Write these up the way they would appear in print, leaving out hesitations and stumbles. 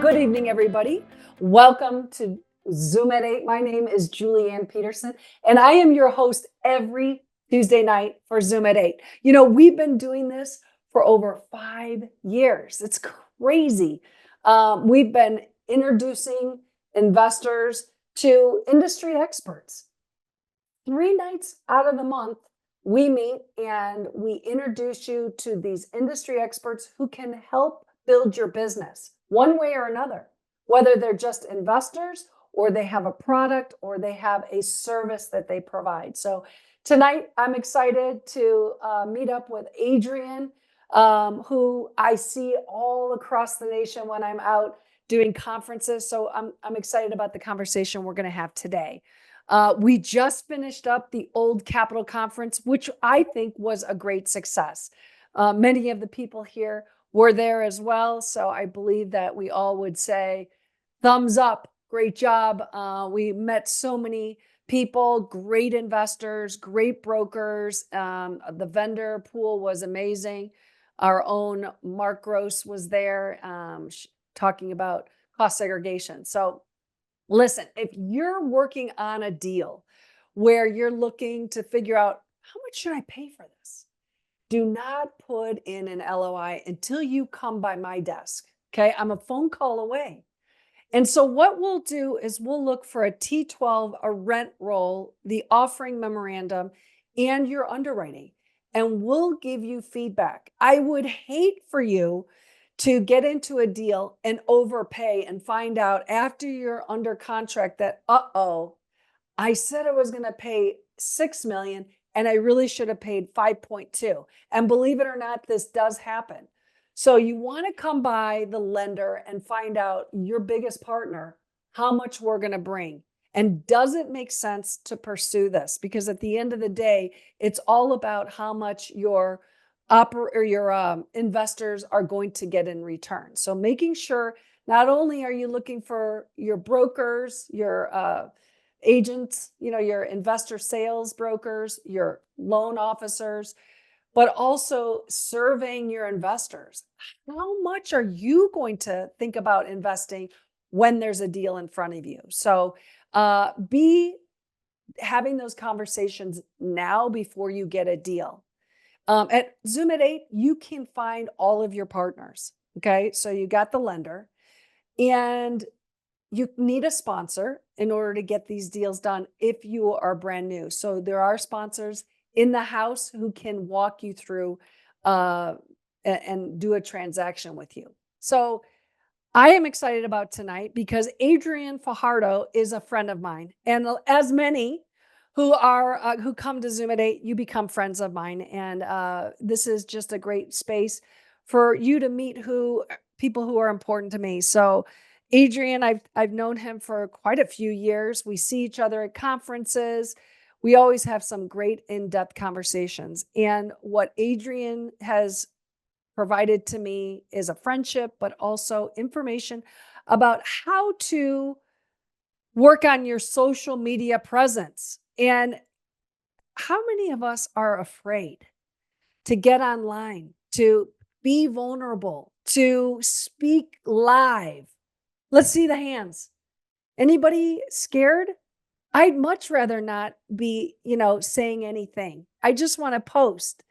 Good evening, everybody. Welcome to Zoom at 8. My name is Julianne Peterson, and I am your host every Tuesday night for Zoom at 8. You know, we've been doing this for over 5 years. It's crazy. We've been introducing investors to industry experts. 3 nights out of the month, we meet and we introduce you to these industry experts who can help build your business one way or another, whether they're just investors or they have a product or they have a service that they provide. So tonight, I'm excited to meet up with Adrian, who I see all across the nation when I'm out doing conferences. So I'm excited about the conversation we're going to have today. We just finished up the Old Capital Conference, which I think was a great success. Many of the people here were there as well. So I believe that we all would say, thumbs up, great job. We met so many people, great investors, great brokers. The vendor pool was amazing. Our own Mark Gross was there talking about cost segregation. So listen, if you're working on a deal where you're looking to figure out how much should I pay for this, do not put in an LOI until you come by my desk. Okay, I'm a phone call away. And so what we'll do is we'll look for a T12, a rent roll, the offering memorandum, and your underwriting, and we'll give you feedback. I would hate for you to get into a deal and overpay and find out after you're under contract that, I said I was going to pay $6 million and I really should have paid 5.2. And believe it or not, this does happen. So you want to come by the lender and find out your biggest partner, how much we're going to bring. And does it make sense to pursue this? Because at the end of the day, it's all about how much your investors are going to get in return. So making sure not only are you looking for your brokers, your agents, your investor sales brokers, your loan officers, but also surveying your investors. How much are you going to think about investing when there's a deal in front of you? So be having those conversations now before you get a deal. At Zoom at 8, you can find all of your partners. Okay, so you got the lender, and you need a sponsor in order to get these deals done if you are brand new. So there are sponsors in the house who can walk you through and do a transaction with you. So I am excited about tonight because Adrian Fajardo is a friend of mine, and as many who come to Zoom at 8, you become friends of mine, and this is just a great space for you to meet people who are important to me. So Adrian, I've known him for quite a few years. We see each other at conferences. We always have some great in-depth conversations. And what Adrian has provided to me is a friendship, but also information about how to work on your social media presence. And how many of us are afraid to get online, to be vulnerable, to speak live? Let's see the hands. Anybody scared? I'd much rather not be, saying anything. I just want to post.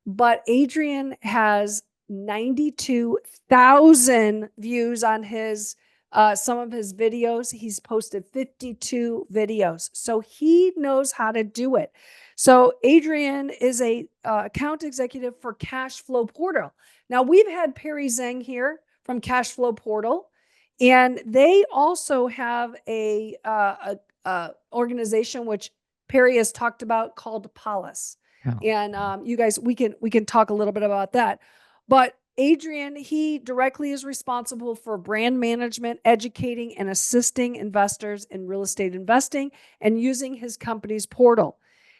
But Adrian has 92,000 views on some of his videos. He's posted 52 videos. So he knows how to do it. So Adrian is a account executive for Cash Flow Portal. Now we've had Perry Zhang here from Cash Flow Portal. And they also have a organization which Perry has talked about called Pallas. Oh. And you guys, we can talk a little bit about that. But Adrian, he directly is responsible for brand management, educating and assisting investors in real estate investing, and using his company's portal.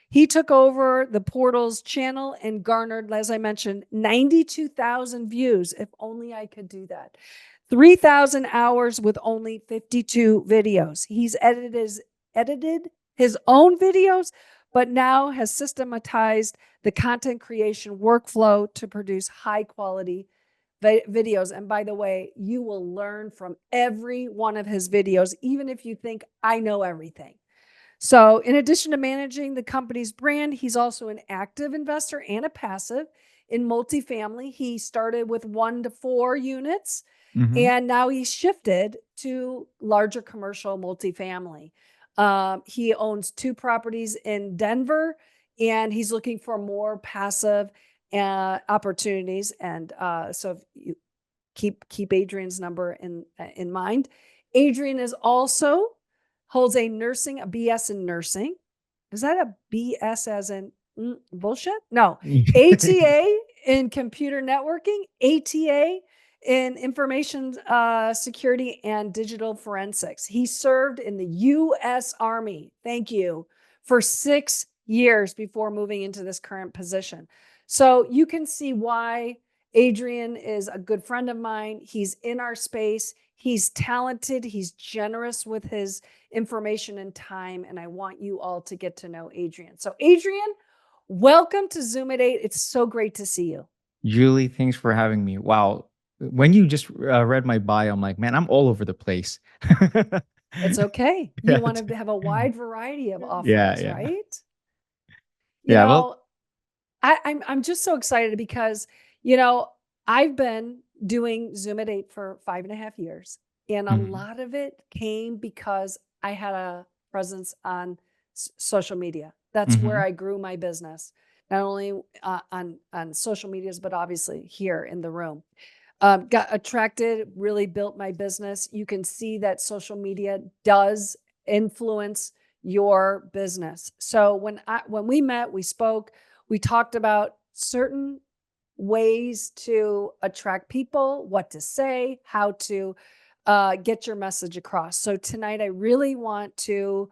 He took over the portal's channel and garnered, as I mentioned, 92,000 views. If only I could do that. 3,000 hours with only 52 videos. He's edited his own videos, but now has systematized the content creation workflow to produce high quality videos. And by the way, you will learn from every one of his videos, even if you think I know everything. So, in addition to managing the company's brand, he's also an active investor and a passive in multifamily. He started with 1 to 4 units, Mm-hmm. and now he's shifted to larger commercial multifamily. He owns 2 properties in Denver, and he's looking for more passive opportunities. And so, if you keep Adrian's number in mind. Adrian is also holds a BS in nursing. Is that a BS as in bullshit? No. ATA in computer networking, ATA in information security and digital forensics. He served in the U.S. Army. Thank you. For 6 years before moving into this current position. So you can see why Adrian is a good friend of mine. He's in our space. He's talented. He's generous with his information and time. And I want you all to get to know Adrian. So, Adrian, welcome to Zoom at 8. It's so great to see you. Julie, thanks for having me. Wow. When you just read my bio, I'm like, man, I'm all over the place. It's okay. You Yeah, want to have a wide variety of yeah, offerings, yeah, right? You yeah. Well, know, I'm just so excited because, you know, I've been doing Zoom at 8 for 5.5 years. And a mhm, lot of it came because I had a presence on social media. That's where mhm. I grew my business, not only on social medias, but obviously here in the room. Got attracted, really built my business. You can see that social media does influence your business. So when we met, we spoke, we talked about certain ways to attract people, what to say, how to get your message across. So tonight, I really want to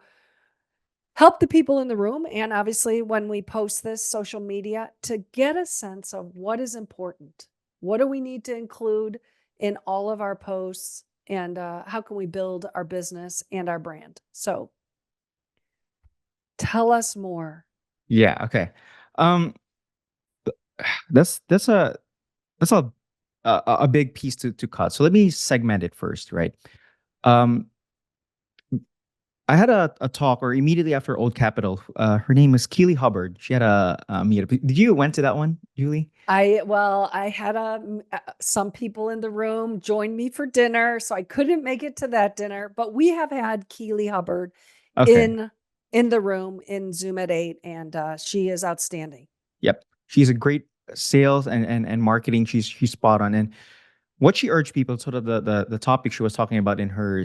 help the people in the room, and obviously when we post this social media, to get a sense of what is important. What do we need to include in all of our posts, and how can we build our business and our brand? So tell us more. Yeah, okay. Um, that's that's a big piece to cut. So let me segment it first, right? Um, I had a talk, or immediately after Old Capital. Her name was Keely Hubbard. She had a meetup. Did you went to that one, Julie? I had some people in the room join me for dinner, so I couldn't make it to that dinner. But we have had Keely Hubbard Okay. in in the room in Zoom at 8, and she is outstanding. Yep. She's a great sales and marketing. She's spot on. And what she urged people, sort of the topic she was talking about in her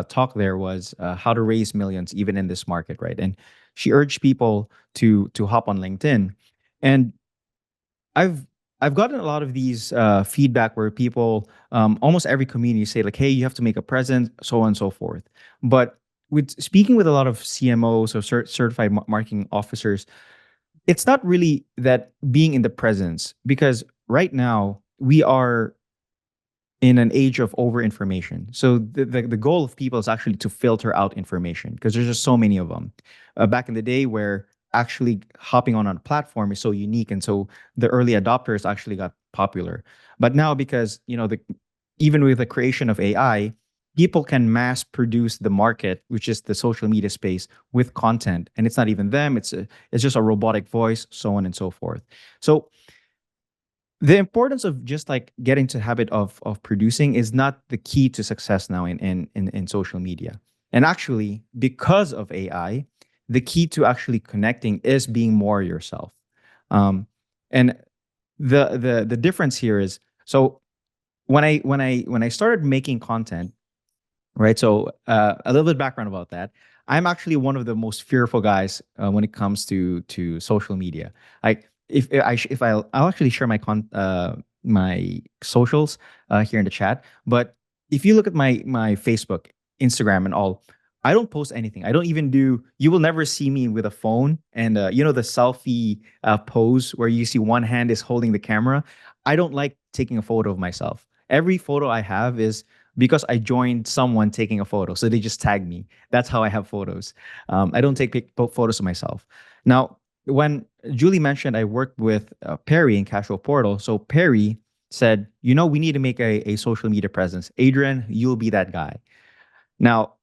talk there was how to raise millions even in this market, right? And she urged people to hop on LinkedIn. And I've I've gotten a lot of these feedback where people, almost every community, say like, "Hey, you have to make a presence," so on and so forth. But with speaking with a lot of CMOs or certified marketing officers, it's not really that being in the presence, because right now we are in an age of over information. So the goal of people is actually to filter out information because there's just so many of them. Back in the day, where actually hopping on a platform is so unique, and so the early adopters actually got popular. But now, because the even with the creation of AI, people can mass produce the market, which is the social media space, with content, and it's not even them. It's just a robotic voice, so on and so forth. So the importance of just like getting to habit of producing is not the key to success now in social media. And actually, because of AI, the key to actually connecting is being more yourself. Um, and the difference here is, so when I started making content, right? So a little bit of background about that. I'm actually one of the most fearful guys when it comes to social media. Like if I'll actually share my socials here in the chat. But if you look at my Facebook, Instagram, and all, I don't post anything. I don't even do. You will never see me with a phone and the selfie pose where you see one hand is holding the camera. I don't like taking a photo of myself. Every photo I have is because I joined someone taking a photo. So they just tagged me. That's how I have photos. I don't take photos of myself. Now, when Julie mentioned I worked with Perry in Casual Portal, so Perry said, we need to make a social media presence. Adrian, you'll be that guy. Now,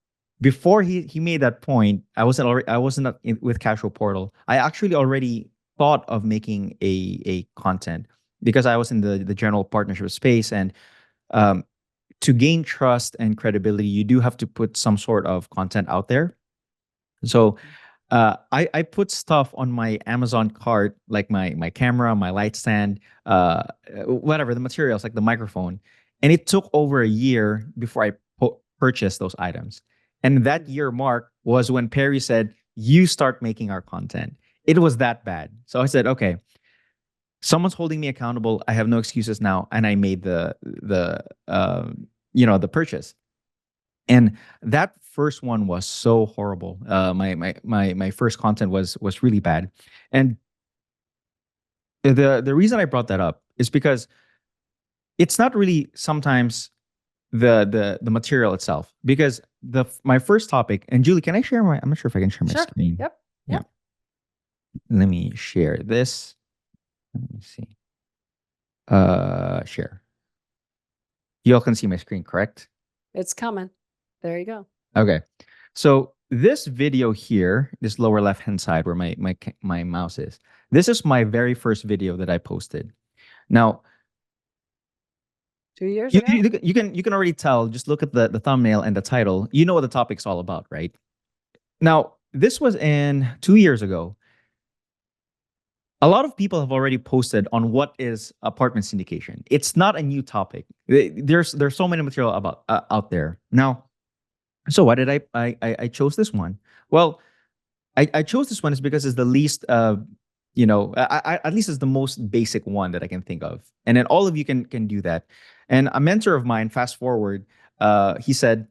before he made that point, I wasn't with Casual Portal. I actually already thought of making a content because I was in the general partnership space, and um, to gain trust and credibility, you do have to put some sort of content out there. So I put stuff on my Amazon cart, like my camera, my light stand, whatever the materials, like the microphone, and it took over a year before I purchased those items. And that year mark was when Perry said, "You start making our content." It was that bad. So I said, "Okay, someone's holding me accountable. I have no excuses now," and I made the purchase. And that first one was so horrible. My first content was really bad, and the reason I brought that up is because it's not really sometimes the material itself, because my first topic. And Julie, can I share my? I'm not sure if I can share my Sure. screen. Yep. Yeah, Yep. let me share this. Let me see. Share. You all can see my screen, correct? It's coming. There you go. Okay. So this video here, this lower left hand side where my mouse is, this is my very first video that I posted. Now, 2 years you, ago. you, you can already tell, just look at the thumbnail and the title. You know what the topic's all about, right? Now, this was in 2 years ago. A lot of people have already posted on what is apartment syndication. It's not a new topic. There's so many material about out there now. So why did I chose this one? Well, I chose this one is because it's the least at least it's the most basic one that I can think of. And then all of you can do that. And a mentor of mine, fast forward, he said,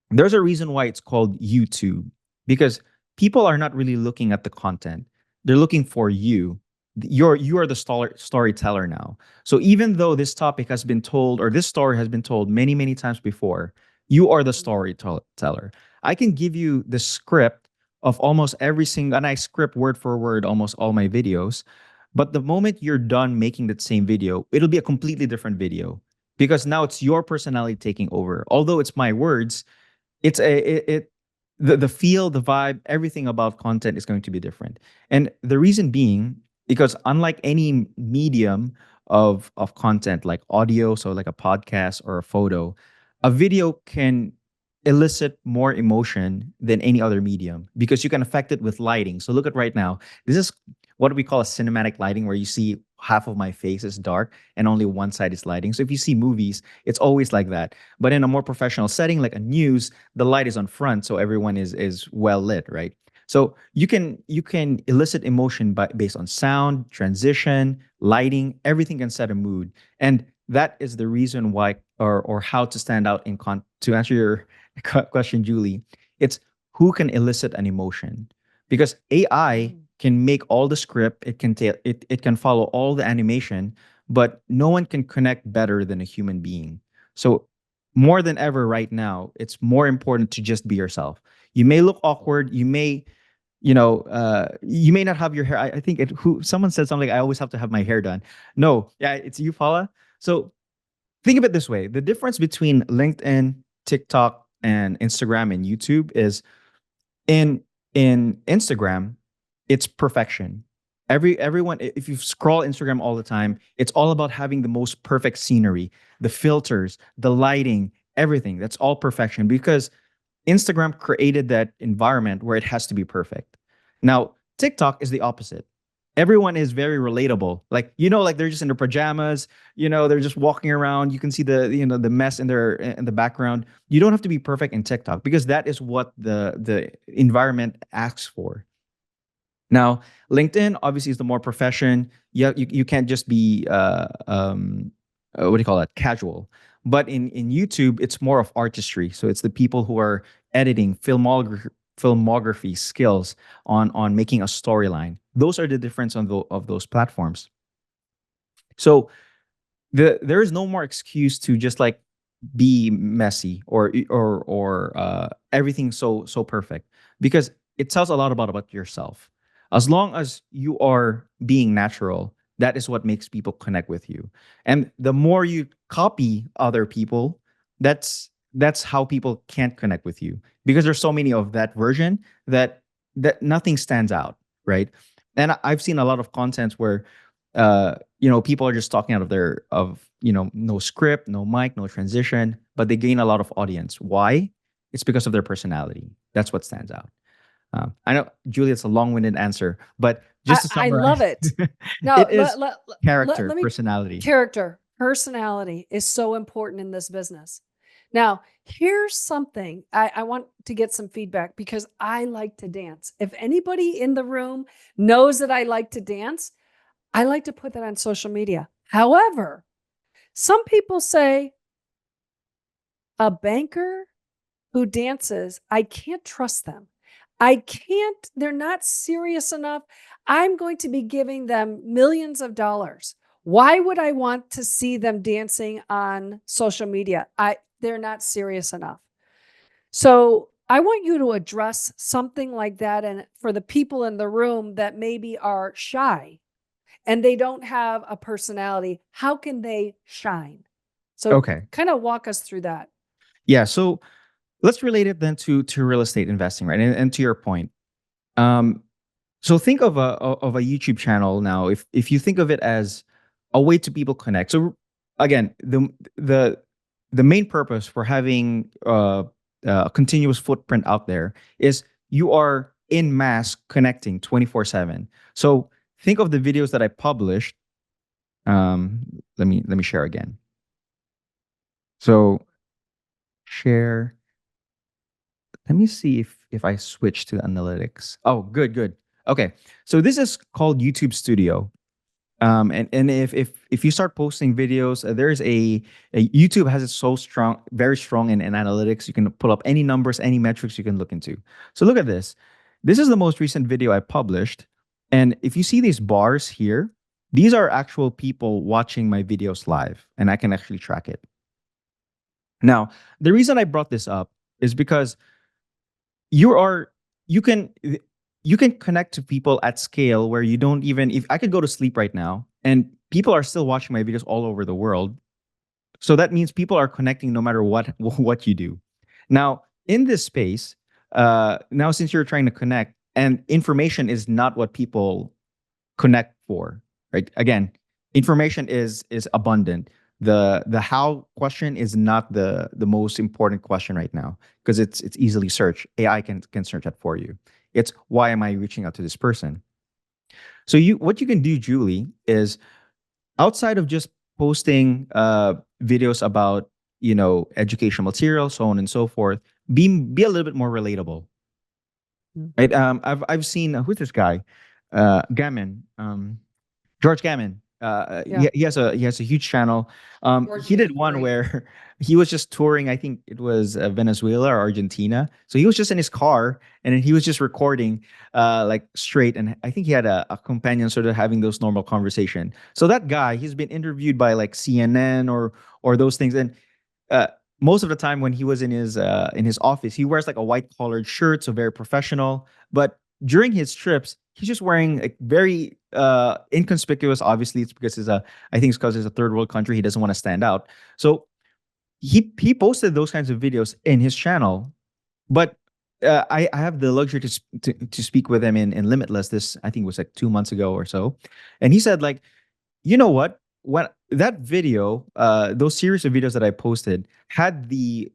there's a reason why it's called YouTube, because people are not really looking at the content. They're looking for you. You are the storyteller now. So even though this topic has been told, or this story has been told many, many times before, you are the storyteller. I can give you the script of almost every single, and I script word for word almost all my videos. But the moment you're done making that same video, it'll be a completely different video, because now it's your personality taking over. Although it's my words, it's the feel, the vibe, everything about content is going to be different. And the reason being, because unlike any medium of content like audio, so like a podcast or a photo, a video can elicit more emotion than any other medium, because you can affect it with lighting. So look at right now. This is what we call a cinematic lighting, where you see half of my face is dark and only one side is lighting. So if you see movies, it's always like that. But in a more professional setting, like a news, the light is on front, so everyone is well lit, right? So you can elicit emotion based on sound, transition, lighting. Everything can set a mood, and that is the reason why, or how to stand out in to answer your question, Julie. It's who can elicit an emotion, because AI can make all the script, it can follow all the animation, but no one can connect better than a human being. So more than ever right now, it's more important to just be yourself. You may look awkward, you may not have your hair. I think someone said something like, I always have to have my hair done. No, yeah, it's you, Paula. So think of it this way: the difference between LinkedIn, TikTok, and Instagram and YouTube is, in Instagram, it's perfection. Everyone, if you scroll Instagram all the time, it's all about having the most perfect scenery, the filters, the lighting, everything. That's all perfection, because Instagram created that environment where it has to be perfect. Now, TikTok is the opposite. Everyone is very relatable. Like they're just in their pajamas, they're just walking around. You can see the mess in the background. You don't have to be perfect in TikTok, because that is what the environment asks for. Now, LinkedIn obviously is the more profession. You can't just be what do you call that? Casual. But in YouTube, it's more of artistry. So it's the people who are editing, filmography skills on making a storyline. Those are the difference of those platforms. So there is no more excuse to just like be messy or everything so perfect, because it tells a lot about yourself. As long as you are being natural, that is what makes people connect with you. And the more you copy other people, that's how people can't connect with you, because there's so many of that version that nothing stands out, right? And I've seen a lot of contents where people are just talking out of their of no script, no mic, no transition, but they gain a lot of audience. Why? It's because of their personality. That's what stands out. I know, Julie, it's a long-winded answer, but just to I love summarize, it. No, it is let character, me personality. character, personality is so important in this business. Now, here's something I want to get some feedback because I like to dance. If anybody in the room knows that I like to dance, I like to put that on social media. However, some people say a banker who dances, I can't trust them. I can't, they're not serious enough. I'm going to be giving them millions of dollars. Why would I want to see them dancing on social media? They're not serious enough. So I want you to address something like that. And for the people in the room that maybe are shy and they don't have a personality, how can they shine? So Okay. kind of walk us through that. Yeah. So let's relate it then to real estate investing, right? And to your point. Um, so think of a YouTube channel now. If you think of it as a way to people connect. So again, the the main purpose for having a continuous footprint out there is you are in mass connecting 24/7. So think of the videos that I published. Let me share again. So share. Let me see if I switch to analytics. Oh, good. Okay. So this is called YouTube Studio. And if you start posting videos, there's a YouTube has it so strong, very strong in analytics. You can pull up any numbers, any metrics you can look into. So look at this. This is the most recent video I published. And if you see these bars here, these are actual people watching my videos live, and I can actually track it. Now, the reason I brought this up is because you are you can you can connect to people at scale where you don't even, if I could go to sleep right now and people are still watching my videos all over the world. So that means people are connecting no matter what what you do. Now, in this space, now since you're trying to connect and information is not what people connect for, right? Again, information is abundant. The how question is not the most important question right now, because it's easily searched. AI can search that for you. It's why am I reaching out to this person? So you what you can do, Julie, is outside of just posting videos about educational material, so on and so forth, be a little bit more relatable, Mm. right? I've seen who's this guy, Gammon. George Gammon. Yeah. He has a huge channel. George He is did one great. where he was just touring. I think it was Venezuela or Argentina. So he was just in his car and then he was just recording, like straight. And I think he had a companion, sort of having those normal conversation. So that guy, he's been interviewed by like CNN or those things. And uh, most of the time when he was in his office, he wears like a white collared shirt, so very professional. But during his trips, he's just wearing like very inconspicuous. Obviously, it's because it's a I think it's because it's a third world country. He doesn't want to stand out. So he posted those kinds of videos in his channel. But I have the luxury to speak with him in Limitless. This I think was like 2 months ago or so, and he said like, you know what? When that video, those series of videos that I posted had the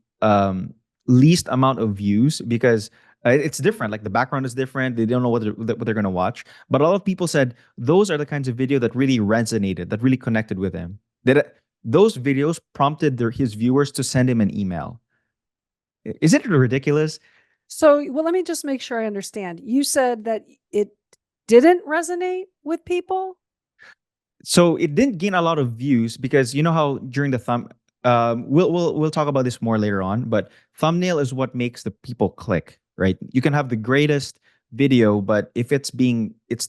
least amount of views because it's different. Like the background is different. They don't know what they're going to watch. But a lot of people said those are the kinds of video that really resonated, that really connected with him. That those videos prompted his viewers to send him an email. Isn't it ridiculous? So, well, let me just make sure I understand. You said that it didn't resonate with people? So it didn't gain a lot of views because you know how during the we'll talk about this more later on, but thumbnail is what makes the people click, right? You can have the greatest video, but if it's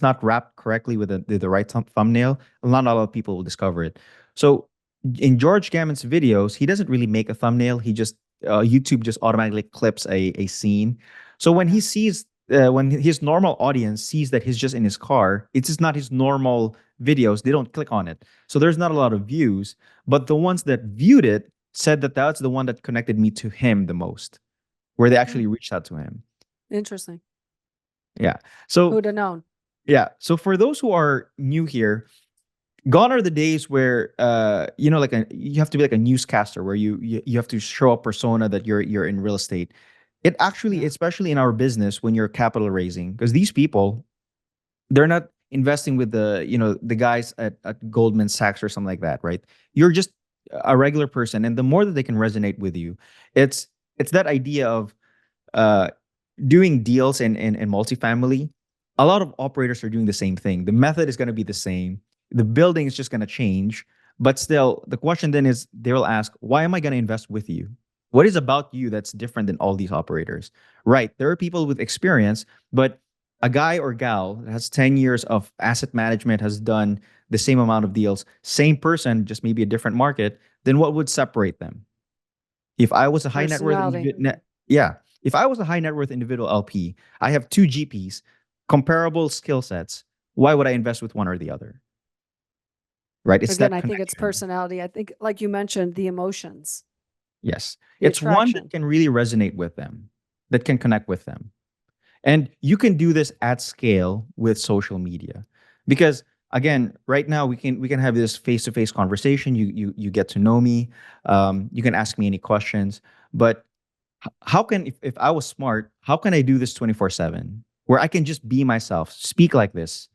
not wrapped correctly with the right thumbnail, not a lot of people will discover it. So in George Gammon's videos, he doesn't really make a thumbnail. He just YouTube just automatically clips a scene. So when he Yeah. sees when his normal audience sees that he's just in his car, it's just not his normal videos. They don't click on it, so there's not a lot of views. But the ones that viewed it said that that's the one that connected me to him the most, where they Hmm. actually reached out to him. Interesting. Yeah. So Who'd have known? yeah. So for those who are new here, gone are the days where like you have to be like a newscaster where you have to show a persona that you're in real estate. It actually, Yeah. especially in our business when you're capital raising, because these people, they're not investing with the guys at Goldman Sachs or something like that, right? You're just a regular person, and the more that they can resonate with you, it's it's that idea of uh, doing deals in multifamily. A lot of operators are doing the same thing. The method is going to be the same. The building is just going to change. But still, the question then is they will ask, why am I going to invest with you? What is about you that's different than all these operators? Right. There are people with experience, but a guy or gal that has 10 years of asset management, has done the same amount of deals, same person, just maybe a different market, then what would separate them? If I was a high net worth Personality. individual, yeah, if I was a high net worth individual LP, I have two GPs, comparable skill sets. Why would I invest with one or the other? Right? It's Again, that I think it's connection. personality. I think, like you mentioned, the emotions, Yes, the it's one that attraction. can really resonate with them, that can connect with them. And you can do this at scale with social media. Because again, right now we can have this face-to-face conversation. You get to know me. You can ask me any questions. But how can, if I was smart, how can I do this 24/7 where I can just be myself, speak like this,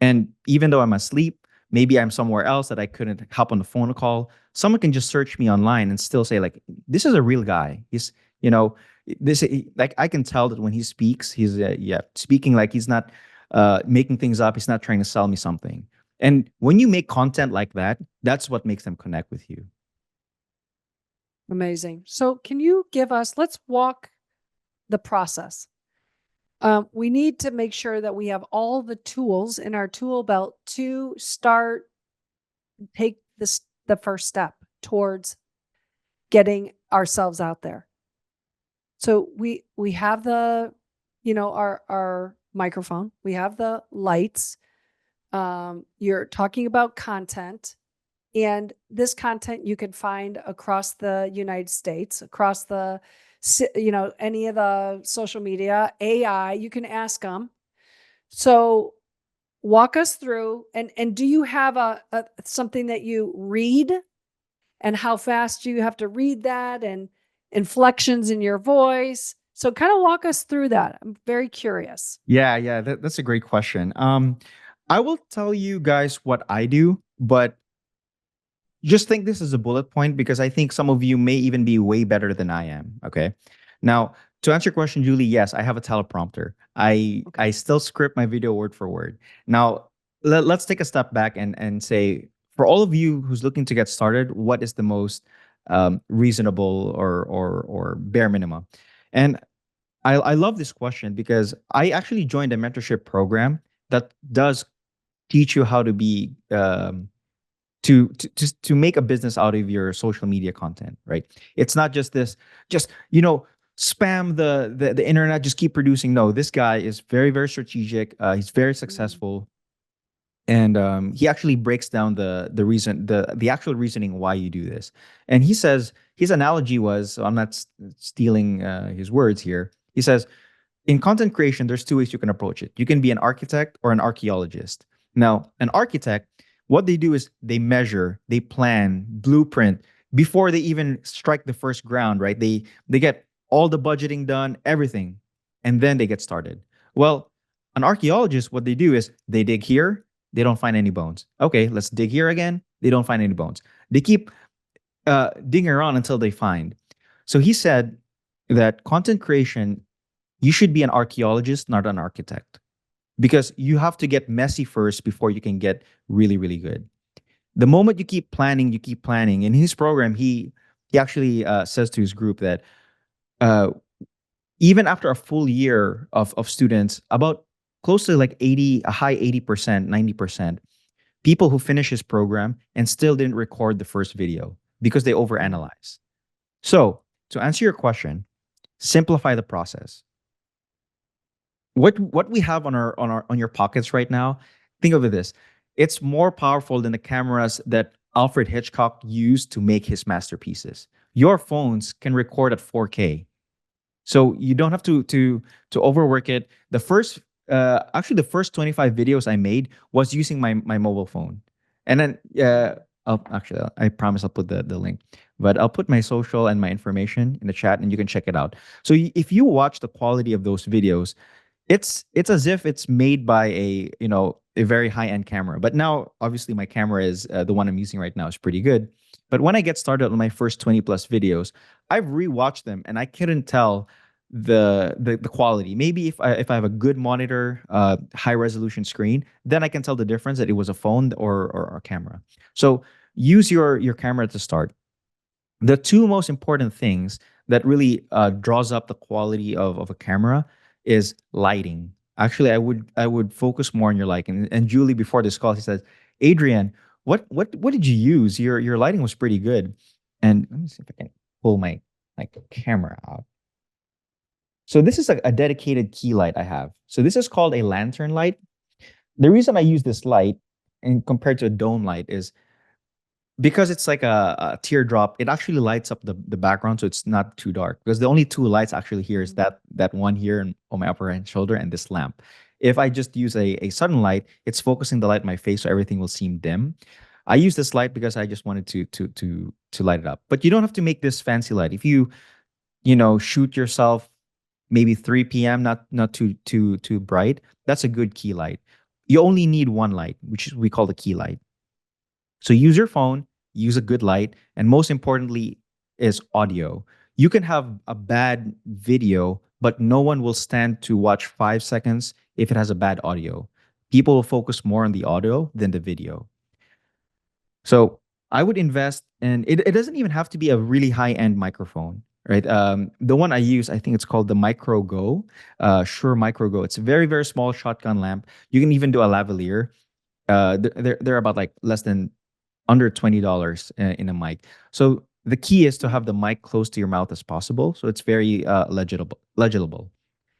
and even though I'm asleep, maybe I'm somewhere else that I couldn't hop on the phone call, someone can just search me online and still say like, this is a real guy. He's, you know, like I can tell that when he speaks, he's yeah, speaking like he's not making things up. He's not trying to sell me something. And when you make content like that, that's what makes them connect with you. Amazing. So, can you give us, let's walk the process. We need to make sure that we have all the tools in our tool belt to start, take this, the first step towards getting ourselves out there. So we have the, our microphone, we have the lights. You're talking about content, and this content you can find across the United States, across the, any of the social media, AI. You can ask them. So walk us through, and do you have a something that you read, and how fast do you have to read that, and inflections in your voice? So kind of walk us through that. I'm very curious. Yeah, yeah, that's a great question. I will tell you guys what I do, but just think this is a bullet point because I think some of you may even be way better than I am. Okay. Now, to answer your question, Julie, yes, I have a teleprompter. I Okay. still script my video word for word. Now, let's take a step back and say, for all of you who's looking to get started, what is the most reasonable or bare minimum? And I love this question because I actually joined a mentorship program that does teach you how to be to make a business out of your social media content, right? It's not just this, just spam the internet, just keep producing. No, this guy is very, very strategic. He's very Mm. successful, and he actually breaks down the actual reasoning why you do this. And he says his analogy was, so I'm not stealing his words here. He says in content creation, there's two ways you can approach it. You can be an architect or an archaeologist. Now, an architect, what they do is they measure, they plan, blueprint before they even strike the first ground, right? They get all the budgeting done, everything, and then they get started. Well, an archaeologist, what they do is they dig here, they don't find any bones. Okay, let's dig here again. They don't find any bones. They keep digging around until they find. So he said that content creation, you should be an archaeologist, not an architect, because you have to get messy first before you can get really, really good. The moment you keep planning, you keep planning. In his program, he actually says to his group that uh, even after a full year of students, about close to like 80, a high 80%, 90%, people who finish his program and still didn't record the first video because they Mm. overanalyze. So, to answer your question, simplify the process. What we have on your pockets right now, think of it this. It's more powerful than the cameras that Alfred Hitchcock used to make his masterpieces. Your phones can record at 4K. So you don't have to overwork it. Actually, the first 25 videos I made was using my mobile phone, and then I promise I'll put the link, but I'll put my social and my information in the chat, and you can check it out. So if you watch the quality of those videos, it's as if it's made by a very high end camera. But now, obviously, my camera is the one I'm using right now is pretty good. But when I get started on my first 20 plus videos, I've rewatched them and I couldn't tell the quality. Maybe if I have a good monitor, high resolution screen, then I can tell the difference that it was a phone or a camera. So use your camera to start. The two most important things that really draws up the quality of a camera is lighting. Actually, I would focus more on your lighting. And Julie, before this call, she says, Adrian, what did you use? Your lighting was pretty good. And let me see if I can pull my camera out. So this is a dedicated key light I have. So this is called a lantern light. The reason I use this light and compared to a dome light is because it's like a teardrop. It actually lights up the background, so it's not too dark. Because the only two lights actually here is Mm. that one here on my upper right shoulder and this lamp. If I just use a sudden light, it's focusing the light in my face, so everything will seem dim. I use this light because I just wanted to light it up. But you don't have to make this fancy light. If you shoot yourself maybe 3 p.m., not too bright, that's a good key light. You only need one light, which we call the key light. So use your phone, use a good light, and most importantly is audio. You can have a bad video, but no one will stand to watch 5 seconds if it has a bad audio. People will focus more on the audio than the video. So I would invest, and it doesn't even have to be a really high end microphone, right? The one I use, I think it's called the Micro Go, Shure Micro Go. It's a very, very small shotgun lamp. You can even do a lavalier. They're about like less than under $20 in a mic. So the key is to have the mic close to your mouth as possible, so it's very legible. Legible.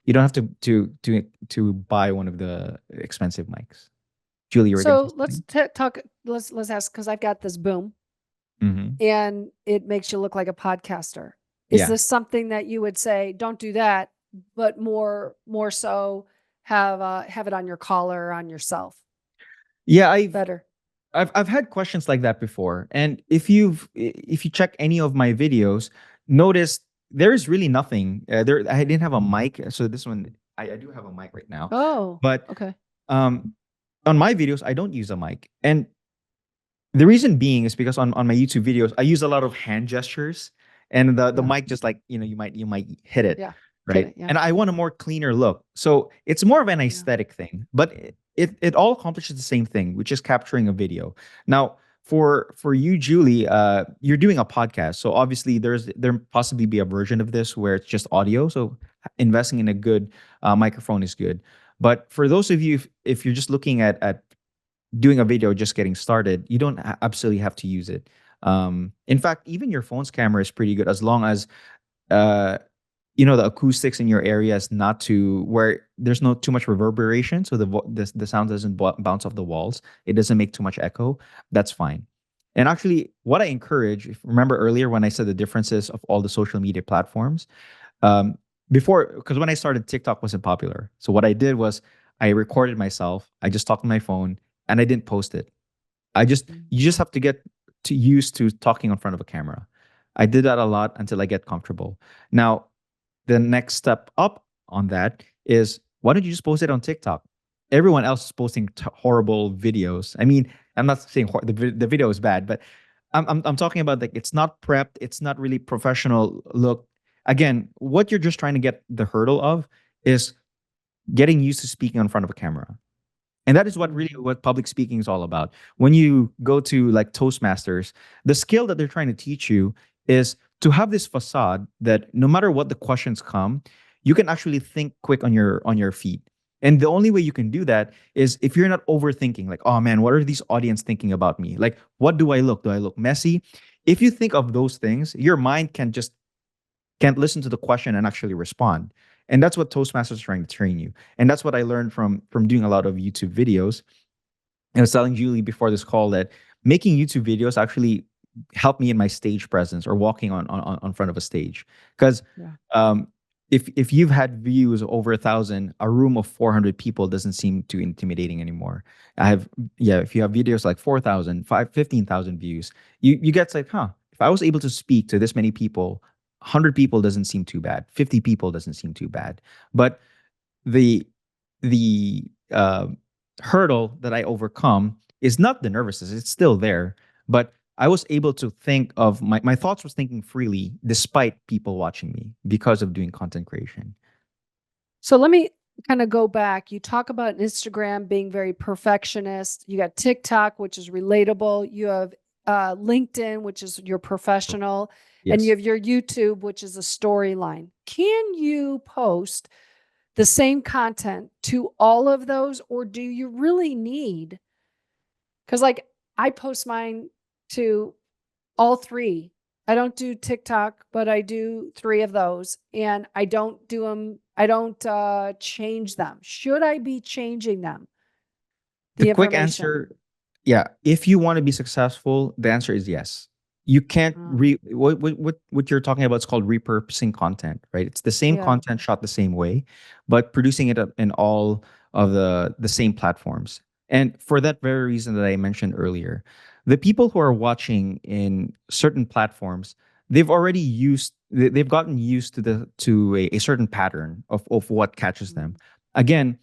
You don't have to buy one of the expensive mics. Julie, you were going to say So let's something? talk. Let's ask because I've got this boom Mm-hmm. and it makes you look like a podcaster. Is Yeah, this something that you would say, don't do that, but more so have it on your collar or on yourself? yeah. I've Better. I've I've had questions like that before, and if you check any of my videos, notice there is really nothing. There, I didn't have a mic, so this one I do have a mic right now, Oh, but okay. um, on my videos I don't use a mic, and the reason being is because on my YouTube videos, I use a lot of hand gestures, and the Yeah. mic just like you might hit it, Yeah. Get right? it. Yeah. And I want a more cleaner look, so it's more of an Yeah. aesthetic thing, but it all accomplishes the same thing, which is capturing a video. Now, for you, Julie, you're doing a podcast, so obviously there possibly be a version of this where it's just audio. So investing in a good microphone is good. But for those of you, if you're just looking at doing a video just getting started, you don't absolutely have to use it. In fact, even your phone's camera is pretty good as long as uh, the acoustics in your area is not too where there's no too much reverberation, so the sound doesn't bounce off the walls. It doesn't make too much echo. That's fine. And actually, what I encourage, if remember earlier when I said the differences of all the social media platforms, um, before, because when I started, TikTok wasn't popular. So what I did was I recorded myself. I just talked on my phone and I didn't post it. Mm. You just have to get to used to talking in front of a camera. I did that a lot until I get comfortable. Now, the next step up on that is why don't you just post it on TikTok? Everyone else is posting horrible videos. I mean, I'm not saying the video is bad, but I'm talking about like it's not prepped, it's not really professional look. Again, what you're just trying to get the hurdle of is getting used to speaking in front of a camera. And that is Mhm. what public speaking is all about. When you go to like Toastmasters, the skill that they're trying to teach you is to have this facade that no matter what the questions come, you can actually think quick on your feet. And the only way you can do that is if you're not overthinking, like, oh man, what are these audience thinking about me? Like, what do I look? Do I look messy? If you think of those things, your mind can't listen to the question and actually respond. And that's what Toastmasters is trying to train you. And that's what I learned from doing a lot of YouTube videos. I was telling Julie before this call that making YouTube videos actually helped me in my stage presence or walking on front of a stage. Because Yeah. um, if you've had views of over 1,000, a room of 400 people doesn't seem too intimidating anymore. I have yeah, if you have videos like 4,000, 15,000 views, you get like, huh, if I was able to speak to this many people, 100 people doesn't seem too bad. 50 people doesn't seem too bad. But the the hurdle that I overcome is not the nervousness; it's still there. But I was able to think of my thoughts was thinking freely despite people watching me because of doing content creation. So let me kind of go back. You talk about Instagram being very perfectionist. You got TikTok, which is relatable. You have LinkedIn, which is your professional, and you Yes. have your YouTube, which is a storyline. Can you post the same content to all of those, or do you really need? Because like I post mine to all three. I don't do TikTok, but I do three of those, and I don't do them. I don't change them. Should I be changing them? The The quick information. answer, yeah, if you want to be successful, the answer is yes. You can't Oh, what you're talking about is called repurposing content, right? It's the same yeah. content shot the same way, but producing it up in all of the same platforms. And for that very reason that I mentioned earlier, the people who are watching in certain platforms, they've gotten used to a certain pattern of what catches them. Mm. Again,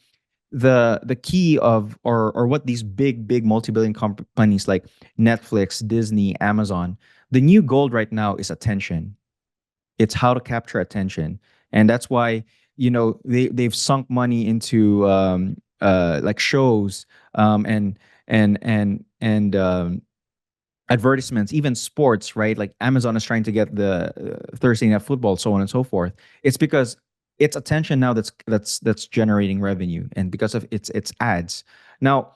the key of or what these big multi-billion companies like Netflix, Disney, Amazon, the new gold right now is attention. It's how to capture attention. And that's why they've sunk money into like shows, and advertisements, even sports, right? Like Amazon is trying to get the Thursday Night Football, so on and so forth. It's because it's attention now that's generating revenue, and because of its ads. Now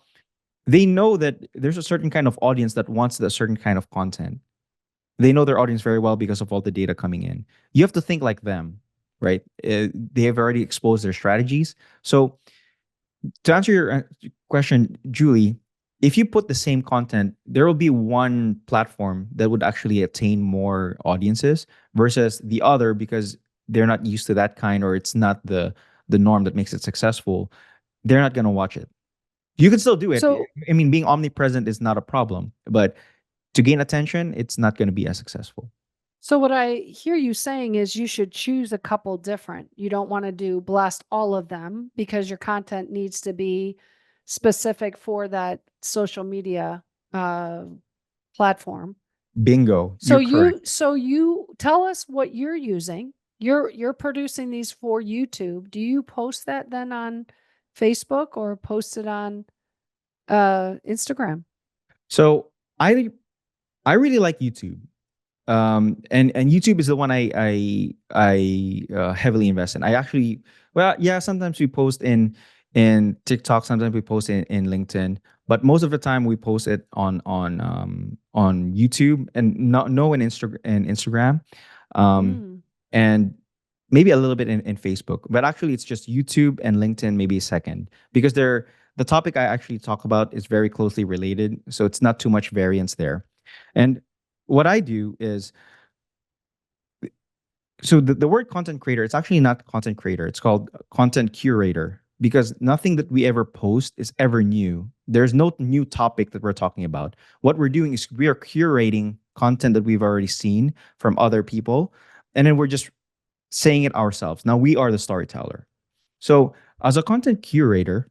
they know that there's a certain kind of audience that wants a certain kind of content. They know their audience very well because of all the data coming in. You have to think like them, right? They have already exposed their strategies. So to answer your question, Julie, if you put the same content, there will be one platform that would actually attain more audiences versus the other because they're not used to that kind or it's not the norm that makes it successful. They're not going to watch it. You can still do it. So, I mean, being omnipresent is not a problem, but to gain attention, it's not going to be as successful. so what I hear you saying is you should choose a couple different. You don't want to do blast all of them because your content needs to be specific for that social media uh, platform. Bingo, So you're correct. you tell us what you're using. You're producing these for YouTube. Do you post that then on Facebook or post it on Instagram? So I really like YouTube. And YouTube is the one I heavily invest in. I actually, well, yeah, sometimes we post in TikTok, sometimes we post in LinkedIn, but most of the time we post it on YouTube and not no in Instagram, um, Mm. and maybe a little bit in Facebook. But actually, it's just YouTube and LinkedIn, maybe second, because the topic I actually talk about is very closely related, so it's not too much variance there. And what I do is, so the word content creator, it's actually not content creator, it's called content curator, because nothing that we ever post is ever new. There's no new topic that we're talking about. What we're doing is we are curating content that we've already seen from other people, and then we're just saying it ourselves. Now we are the storyteller. So as a content curator,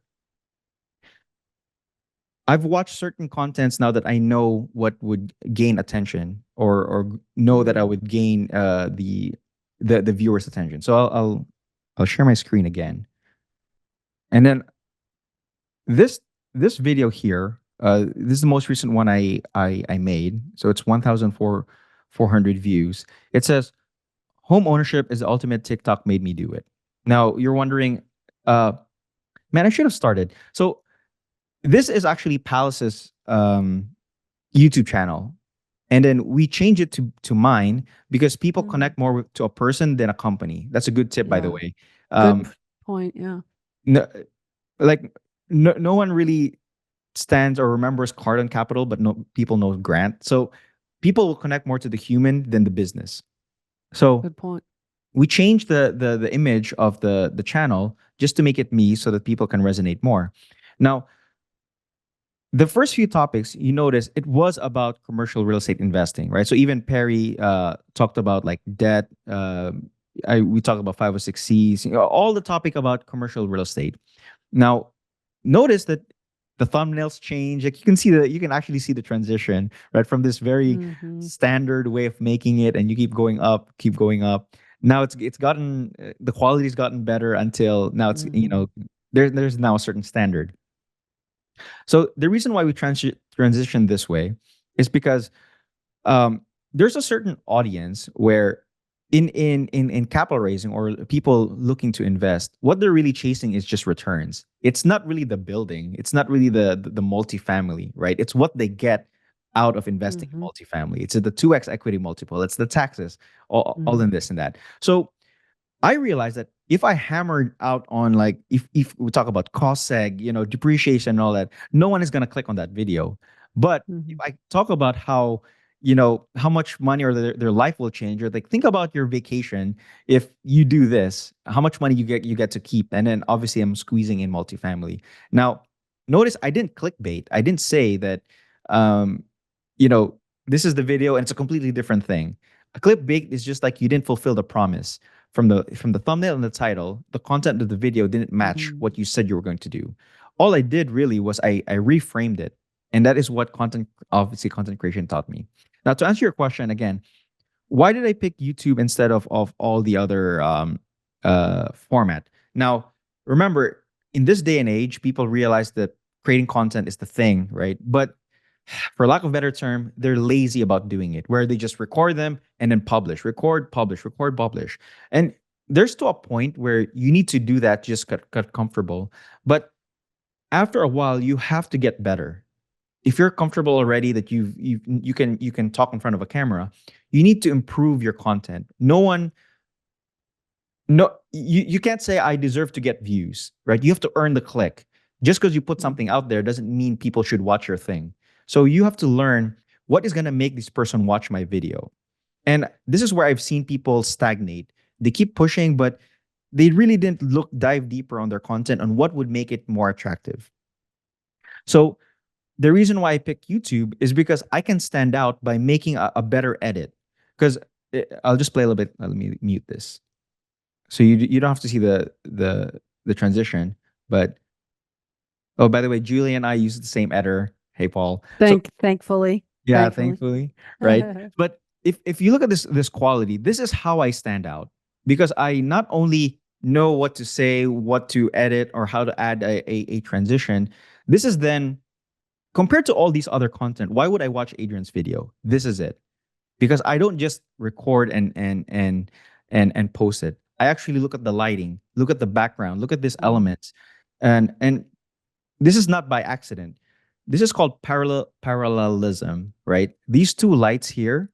I've watched certain contents now that I know what would gain attention, or know that I Mm. would gain the viewer's attention. So I'll share my screen again, and then this this video here. This is the most recent one I made. So it's 1,400 views. It says home ownership is the ultimate TikTok made me do it. Now you're wondering, uh, Man, I should have started. So this is actually Pallas's YouTube channel, and then we change it to mine because people Mm, connect more to a person than a company. That's a good tip, by the yeah. way. Good Um, point. Yeah. no, like no one really stands or remembers Cardon Capital, but no people know Grant. So people will connect more to the human than the business. So Good point. we changed the image of the channel just to make it me so that people can resonate more. Now, the first few topics you notice it was about commercial real estate investing, right? So even Perry talked about like debt. We talked about 506Cs, all the topic about commercial real estate. Now, notice that the thumbnails change. Like you can actually see the transition, right? From this very Hmm. standard way of making it, and you keep going up, keep going up. Now it's gotten the quality's gotten better until now. It's Hmm. there's now a certain standard. So the reason why we transition this way is because um, there's a certain audience where in capital raising or people looking to invest, what they're really chasing is just returns. It's not really the building. It's not really the multifamily, right? It's what they get out of investing in Hmm. multifamily. It's the 2x equity multiple. It's the taxes, all Hmm. in this and that. So I realized that if I hammered out on like if we talk about cost seg, depreciation and all that, no one is gonna click on that video. But if Hmm. I talk about how how much money or their life will change, or like think about your vacation if you do this, how much money you get to keep, and then obviously I'm squeezing in multifamily. Now, notice I didn't clickbait. I didn't say that, um, you know, this is the video and it's a completely different thing. A clickbait is just like you didn't fulfill the promise from the thumbnail and the title. The content of the video didn't match Hmm. what you said you were going to do. All I did really was I reframed it, and that is what content creation taught me. Now, to answer your question again, why did I pick YouTube instead of all the other format? Now, remember, in this day and age, people realize that creating content is the thing, right? But for lack of a better term, they're lazy about doing it, where they just record them and then publish, record, publish, record, publish. And there's to a point where you need to do that, just get comfortable. But after a while, you have to get better. If you're comfortable already that you can talk in front of a camera, you need to improve your content. No, you can't say I deserve to get views, right? You have to earn the click. Just because you put something Hmm. out there doesn't mean people should watch your thing. So you have to learn what is going to make this person watch my video. And this is where I've seen people stagnate. They keep pushing, but they really didn't dive deeper on their content on what would make it more attractive. So the reason why I picked YouTube is because I can stand out by making a better edit. Because I'll just play a little bit. Let me mute this. So you don't have to see the transition. But oh, by the way, Julie and I use the same editor. Hey, Paul. So Thankfully, yeah, thankfully. thankfully, right? But if you look at this quality, this is how I stand out because I not only know what to say, what to edit, or how to add a transition. This is then compared to all these other content. Why would I watch Adrian's video? This is it because I don't just record and post it. I actually look at the lighting, look at the background, look at these Mhm. elements, and this is not by accident. This is called parallelism, right? These two lights here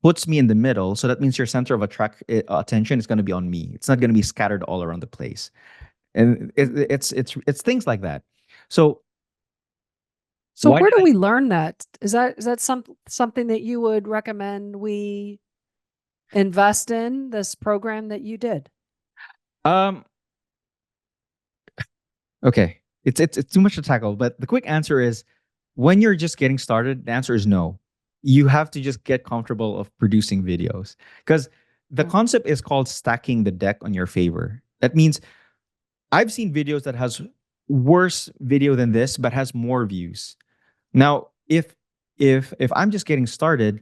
puts me in the middle, so that means your center of attention is going to be on me. It's not going to be scattered all around the place, and it's things like that. So So why where did do we learn that? Is that something that you would recommend we invest in this program that you did? I? Okay, it's too much to tackle, but the quick answer is when you're just getting started, the answer is no. You have to just get comfortable of producing videos because the Okay. concept is called stacking the deck on your favor. That means I've seen videos that has worse video than this but has more views. Now, if I'm just getting started,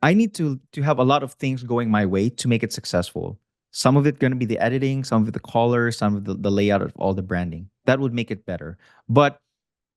I need to have a lot of things going my way to make it successful. Some of it going to be the editing, some of it the color, some of the layout of all the branding. That would make it better. But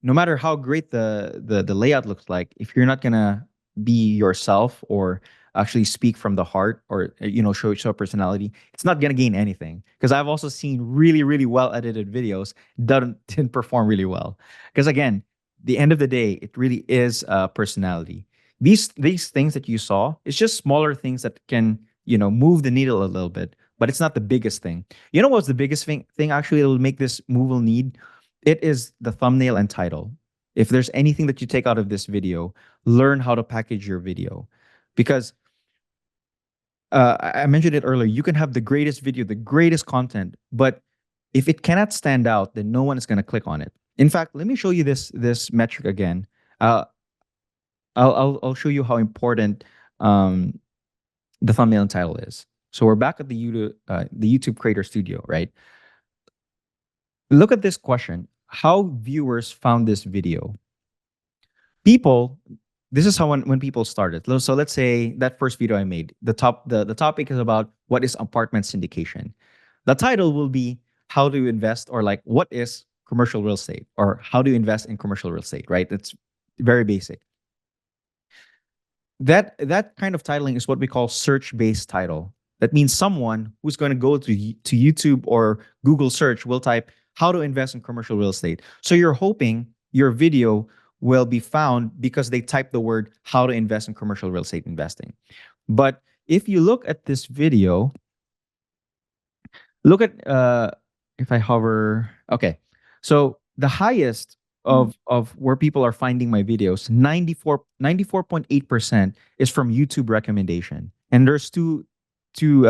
no matter how great the layout looks like, if you're not gonna be yourself or actually speak from the heart, or show personality, it's not gonna gain anything. Because I've also seen really, really well edited videos that didn't perform really well. Because again, the end of the day, it really is personality. These things that you saw, it's just smaller things that can move the needle a little bit, but it's not the biggest thing. You know what's the biggest thing actually that will make this move a need? It is the thumbnail and title. If there's anything that you take out of this video, learn how to package your video. Because I mentioned it earlier, you can have the greatest video, the greatest content, but if it cannot stand out, then no one is going to click on it. In fact, let me show you this metric again. Uh, I'll show you how important um, the thumbnail and title is. So we're back at the YouTube Creator Studio, right? Look at this question: how viewers found this video. People, this is how when people started. So let's say that first video I made, the topic is about what is apartment syndication. The title will be how to invest, or like what is commercial real estate, or how to invest in commercial real estate, right? It's very basic. That kind of titling is what we call search-based title. That means someone who's going to go to YouTube or Google search will type how to invest in commercial real estate. So you're hoping your video will be found because they type the word how to invest in commercial real estate investing. But if you look at this video, look at if I hover, okay. So the highest of where people are finding my videos, 94.8% is from YouTube recommendation. And there's two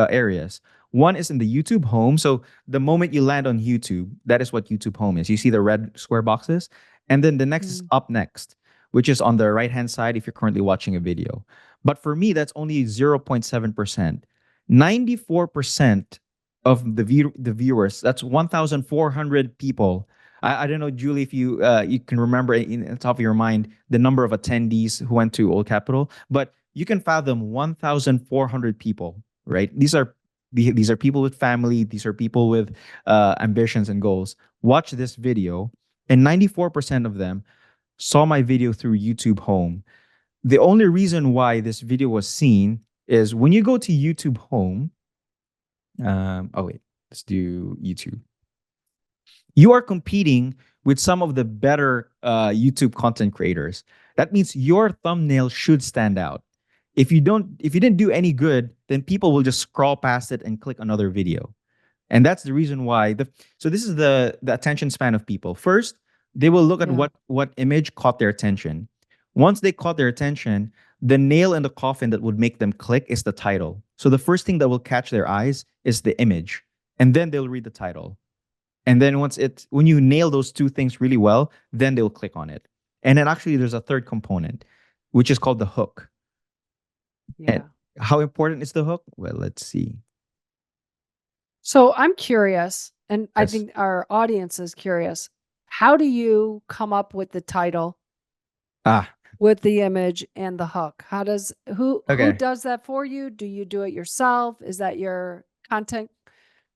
areas. One is in the YouTube home. So the moment you land on YouTube, that is what YouTube home is. You see the red square boxes. And then the next is up next, which is on the right hand side if you're currently watching a video. But for me, that's only 0.7%. 94% of the viewers, that's 1,400 people. I don't know, Julie, if you can remember in the top of your mind the number of attendees who went to Old Capitol, but you can fathom 1,400 people, right? These are people with family. These are people with ambitions and goals. Watch this video, and 94% of them saw my video through YouTube Home. The only reason why this video was seen is when you go to YouTube Home. Oh wait, let's do YouTube. You are competing with some of the better YouTube content creators. That means your thumbnail should stand out. If you didn't do any good, then people will just scroll past it and click another video. And that's the reason why so this is the attention span of people. First, they will look at Yeah. what image caught their attention. Once they caught their attention, the nail in the coffin that would make them click is the title. So the first thing that will catch their eyes is the image, and then they'll read the title. And then when you nail those two things really well, then they'll click on it. And then actually there's a third component, which is called the hook. And Yeah. how important is the hook? Well, let's see. So I'm curious, and I Yes. think our audience is curious. How do you come up with the title, Ah, with the image and the hook? How does who okay. does that for you? Do you do it yourself? Is that your content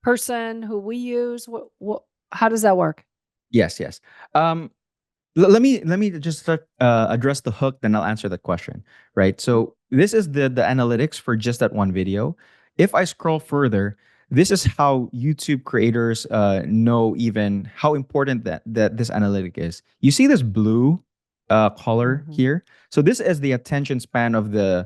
person who we use? What how does that work? Yes, yes. Um, let me just address the hook, then I'll answer the question. Right. So this is the analytics for just that one video. If I scroll further, this is how YouTube creators know even how important that this analytic is. You see this blue color Mhm. here. So this is the attention span of uh,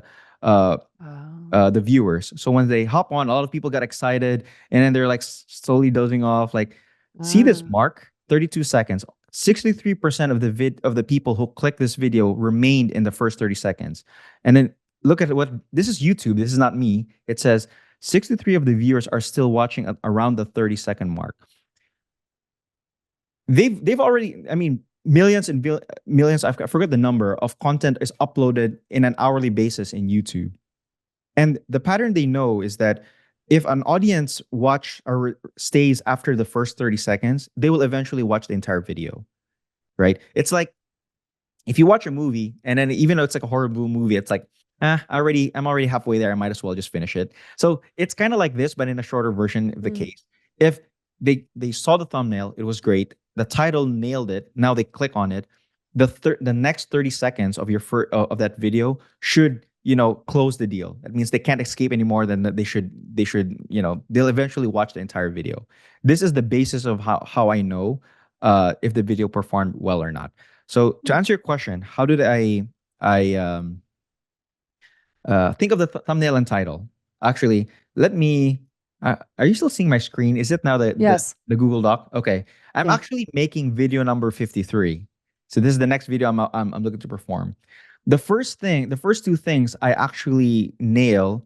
the viewers. So when they hop on, a lot of people got excited, and then they're like slowly dozing off. Like, see this Ah. mark, 32 seconds. 63% of the people who click this video remained in the first 30 seconds. And then look at what this is YouTube. This is not me. It says 63 of the viewers are still watching at around the 30-second mark. They've already, I mean, millions and millions, I forgot the number of content is uploaded in an hourly basis in YouTube. And the pattern they know is that if an audience watch or stays after the first 30 seconds, they will eventually watch the entire video, right? It's like if you watch a movie and then even though it's like a horrible movie, it's like, I'm already halfway there. I might as well just finish it. So it's kind of like this, but in a shorter version of the Mm. case. If they saw the thumbnail, it was great. The title nailed it. Now they click on it. The next 30 seconds of your of that video should close the deal. That means they can't escape anymore. Then that they should they'll eventually watch the entire video. This is the basis of how I know if the video performed well or not. So to answer your question, how did I think of the thumbnail and title? Actually, let me. Are you still seeing my screen? Is it now Yes. the Google Doc? Okay, I'm Yeah. actually making video number 53. So this is the next video I'm looking to perform. The first two things I actually nail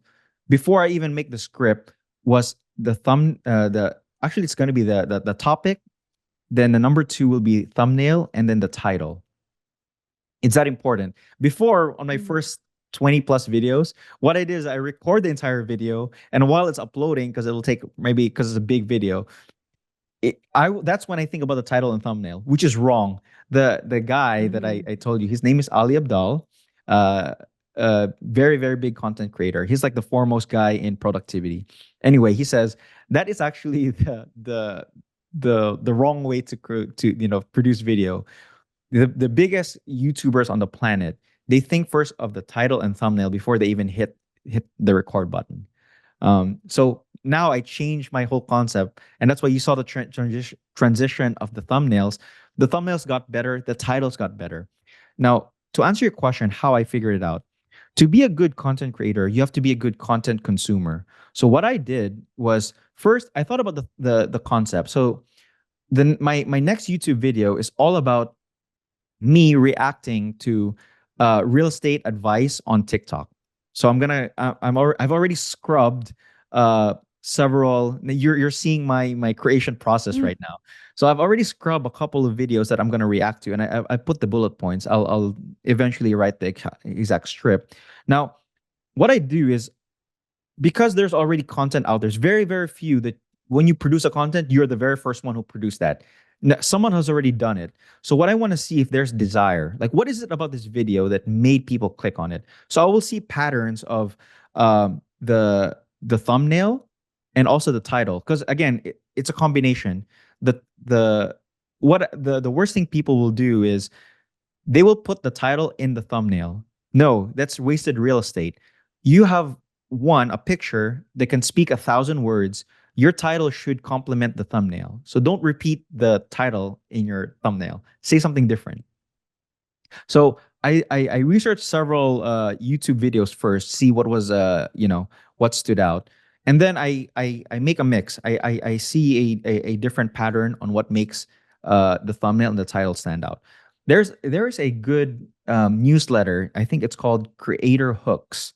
before I even make the script was the thumb. The actually it's going to be the topic. Then the number two will be thumbnail, and then the title. It's that important. Before, on my Mm. first 20 plus videos, what I did is I record the entire video, and while it's uploading, because it'll take maybe because it's a big video, that's when I think about the title and thumbnail, which is wrong. The guy that Mm. I told you, his name is Ali Abdal, uh, very very big content creator. He's like the foremost guy in productivity. Anyway, he says that is actually the wrong way to produce video. The biggest YouTubers on the planet, they think first of the title and thumbnail before they even hit the record button. So now I changed my whole concept, and that's why you saw the transition of the thumbnails. The thumbnails got better, the titles got better. Now, to answer your question, how I figured it out, to be a good content creator, you have to be a good content consumer. So what I did was first I thought about the concept. So then my next YouTube video is all about me reacting to real estate advice on TikTok. So I've already scrubbed several. You're seeing my creation process Mm. right now. So I've already scrubbed a couple of videos that I'm gonna react to, and I put the bullet points. I'll eventually write the exact script. Now, what I do is because there's already content out there's very very few that when you produce a content you're the very first one who produced that. Someone has already done it. So what I want to see if there's desire, like what is it about this video that made people click on it. So I will see patterns of the thumbnail and also the title, because again it's a combination. The what the worst thing people will do is they will put the title in the thumbnail. No, that's wasted real estate. You have a picture that can speak 1,000 words. Your title should complement the thumbnail. So don't repeat the title in your thumbnail. Say something different. So I researched several YouTube videos first, see what was what stood out, and then I make a mix. I see a different pattern on what makes the thumbnail and the title stand out. There is a good newsletter. I think it's called Creator Hooks.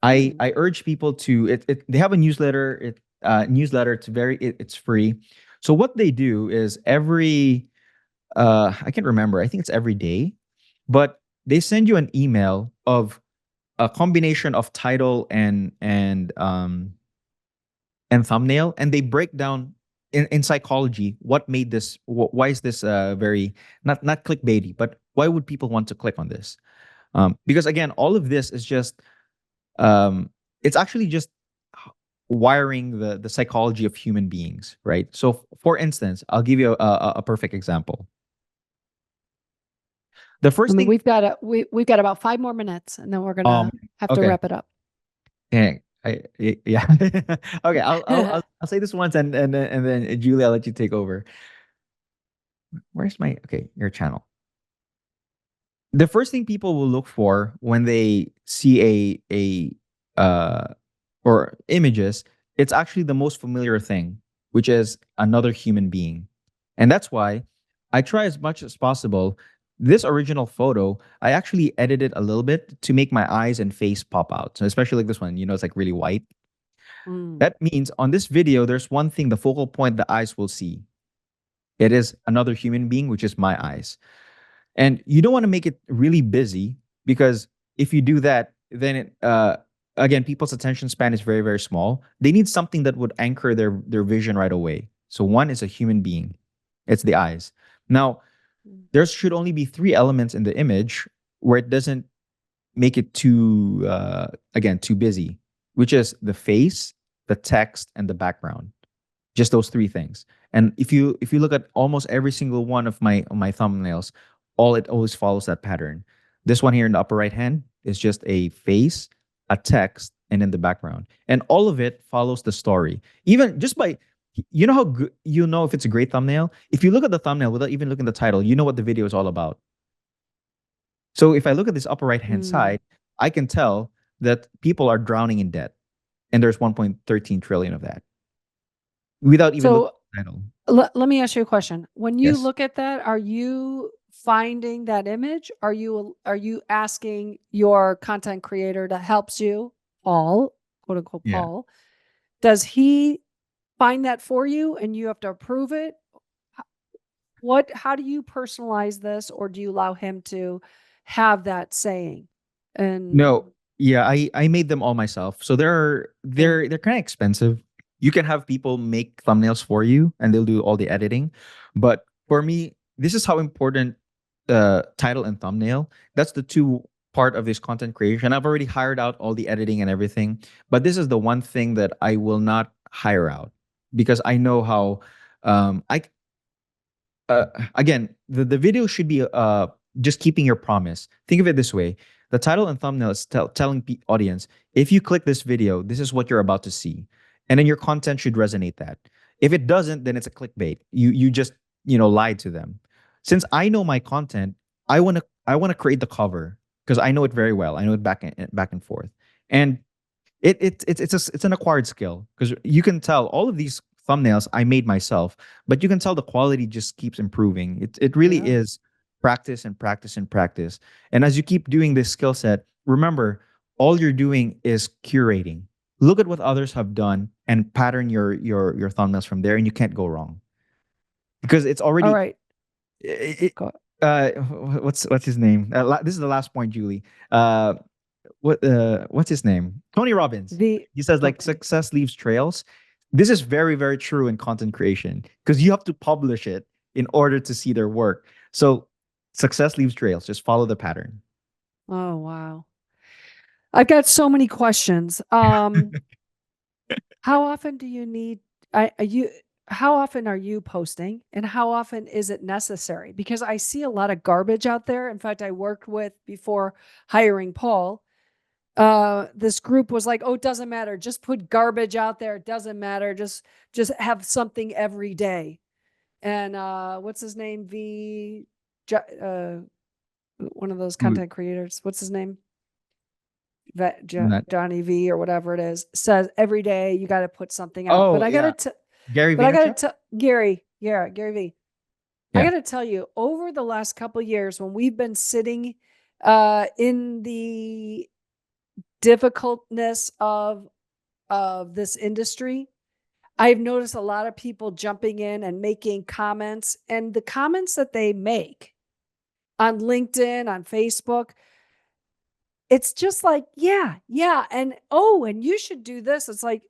Mm. I urge people to they have a newsletter. It's free. So what they do is every I can't remember. I think it's every day, but they send you an email of a combination of title and thumbnail, and they break down in psychology what made this. Why is this very not clickbaity, but why would people want to click on this? Because again, all of this is just it's actually just wiring the psychology of human beings, right? So, for instance, I'll give you a perfect example. The I first mean, thing, we've got about 5 more minutes, and then we're um, gonna have to okay, wrap it up. yeah, yeah, okay. I'll say this once, and then Julie, I'll let you take over. Where's my okay? Your channel. The first thing people will look for when they see or images, it's actually the most familiar thing, which is another human being. And that's why I try as much as possible. This original photo, I actually edited a little bit to make my eyes and face pop out. So especially like this one, it's like really white. Mm. That means on this video, there's one thing, the focal point the eyes will see. It is another human being, which is my eyes. And you don't want to make it really busy, because if you do that, then again, people's attention span is very, very small. They need something that would anchor their vision right away. So one is a human being. It's the eyes. Now, Mm. there should only be three elements in the image where it doesn't make it too again too busy, which is the face, the text, and the background. Just those three things. And if you look at almost every single one of my thumbnails, it always follows that pattern. This one here in the upper right hand, is just a face, a text, and in the background. And all of it follows the story. Even just by, you know how good, you know if it's a great thumbnail? If you look at the thumbnail without even looking at the title, you know what the video is all about. So if I look at this upper right hand Mm. side, I can tell that people are drowning in debt. And there's 1.13 trillion of that without even looking So at the title. let me ask you a question. When you Yes. look at that, are you finding that image? Are you asking your content creator that helps you, Paul, quote unquote Yeah. Paul? Does he find that for you and you have to approve it? How do you personalize this, or do you allow him to have that saying? And No, yeah, I made them all myself. So okay. they're kind of expensive. You can have people make thumbnails for you and they'll do all the editing. But for me, this is how important title and thumbnail. That's the two part of this content creation. I've already hired out all the editing and everything, but this is the one thing that I will not hire out because I know how I again, the video should be just keeping your promise. Think of it this way: the title and thumbnail is telling the audience, if you click this video, this is what you're about to see, and then your content should resonate that. If it doesn't, then it's a clickbait. You just lied to them. Since I know my content, I want to create the cover because I know it very well. I know it back and forth, and it's an acquired skill because you can tell all of these thumbnails I made myself, but you can tell the quality just keeps improving. It really Yeah. is practice and practice and practice. And as you keep doing this skill set, remember all you're doing is curating. Look at what others have done and pattern your thumbnails from there, and you can't go wrong because it's All already right. it, Go. what's his name? This is the last point, Julie. What's his name? Tony Robbins. The He says like okay. success leaves trails. This is very, very true in content creation because you have to publish it in order to see their work. So success leaves trails. Just follow the pattern. Oh wow. I've got so many questions. How often do you need are you how often are you posting and how often is it necessary? Because I see a lot of garbage out there. In fact, I worked with before hiring Paul. This group was like, "Oh, it doesn't matter. Just put garbage out there. It doesn't matter. Just have something every day." And what's his name? One of those Ooh, content creators. What's his name? that- Johnny V or whatever it is, says every day you got to put something out. Oh yeah, Gary But I got to Vaynerchuk. tell Gary, yeah, Gary V. I Yeah. got to tell you, over the last couple of years, when we've been sitting in the difficultness of this industry, I've noticed a lot of people jumping in and making comments, and the comments that they make on LinkedIn, on Facebook, it's just like, yeah, yeah. And oh, and you should do this. It's like,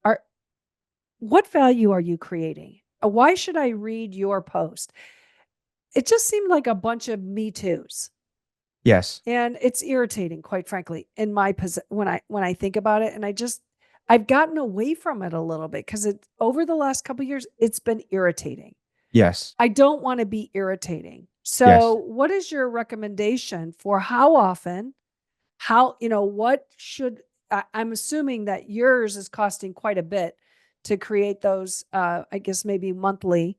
are what value are you creating? Why should I read your post? It just seemed like a bunch of me too's. Yes. And it's irritating, quite frankly, in my when I think about it. And I've gotten away from it a little bit because it over the last couple of years, it's been irritating. Yes. I don't want to be irritating. So Yes. what is your recommendation for how often? How, what should I'm assuming that yours is costing quite a bit to create those, I guess maybe monthly,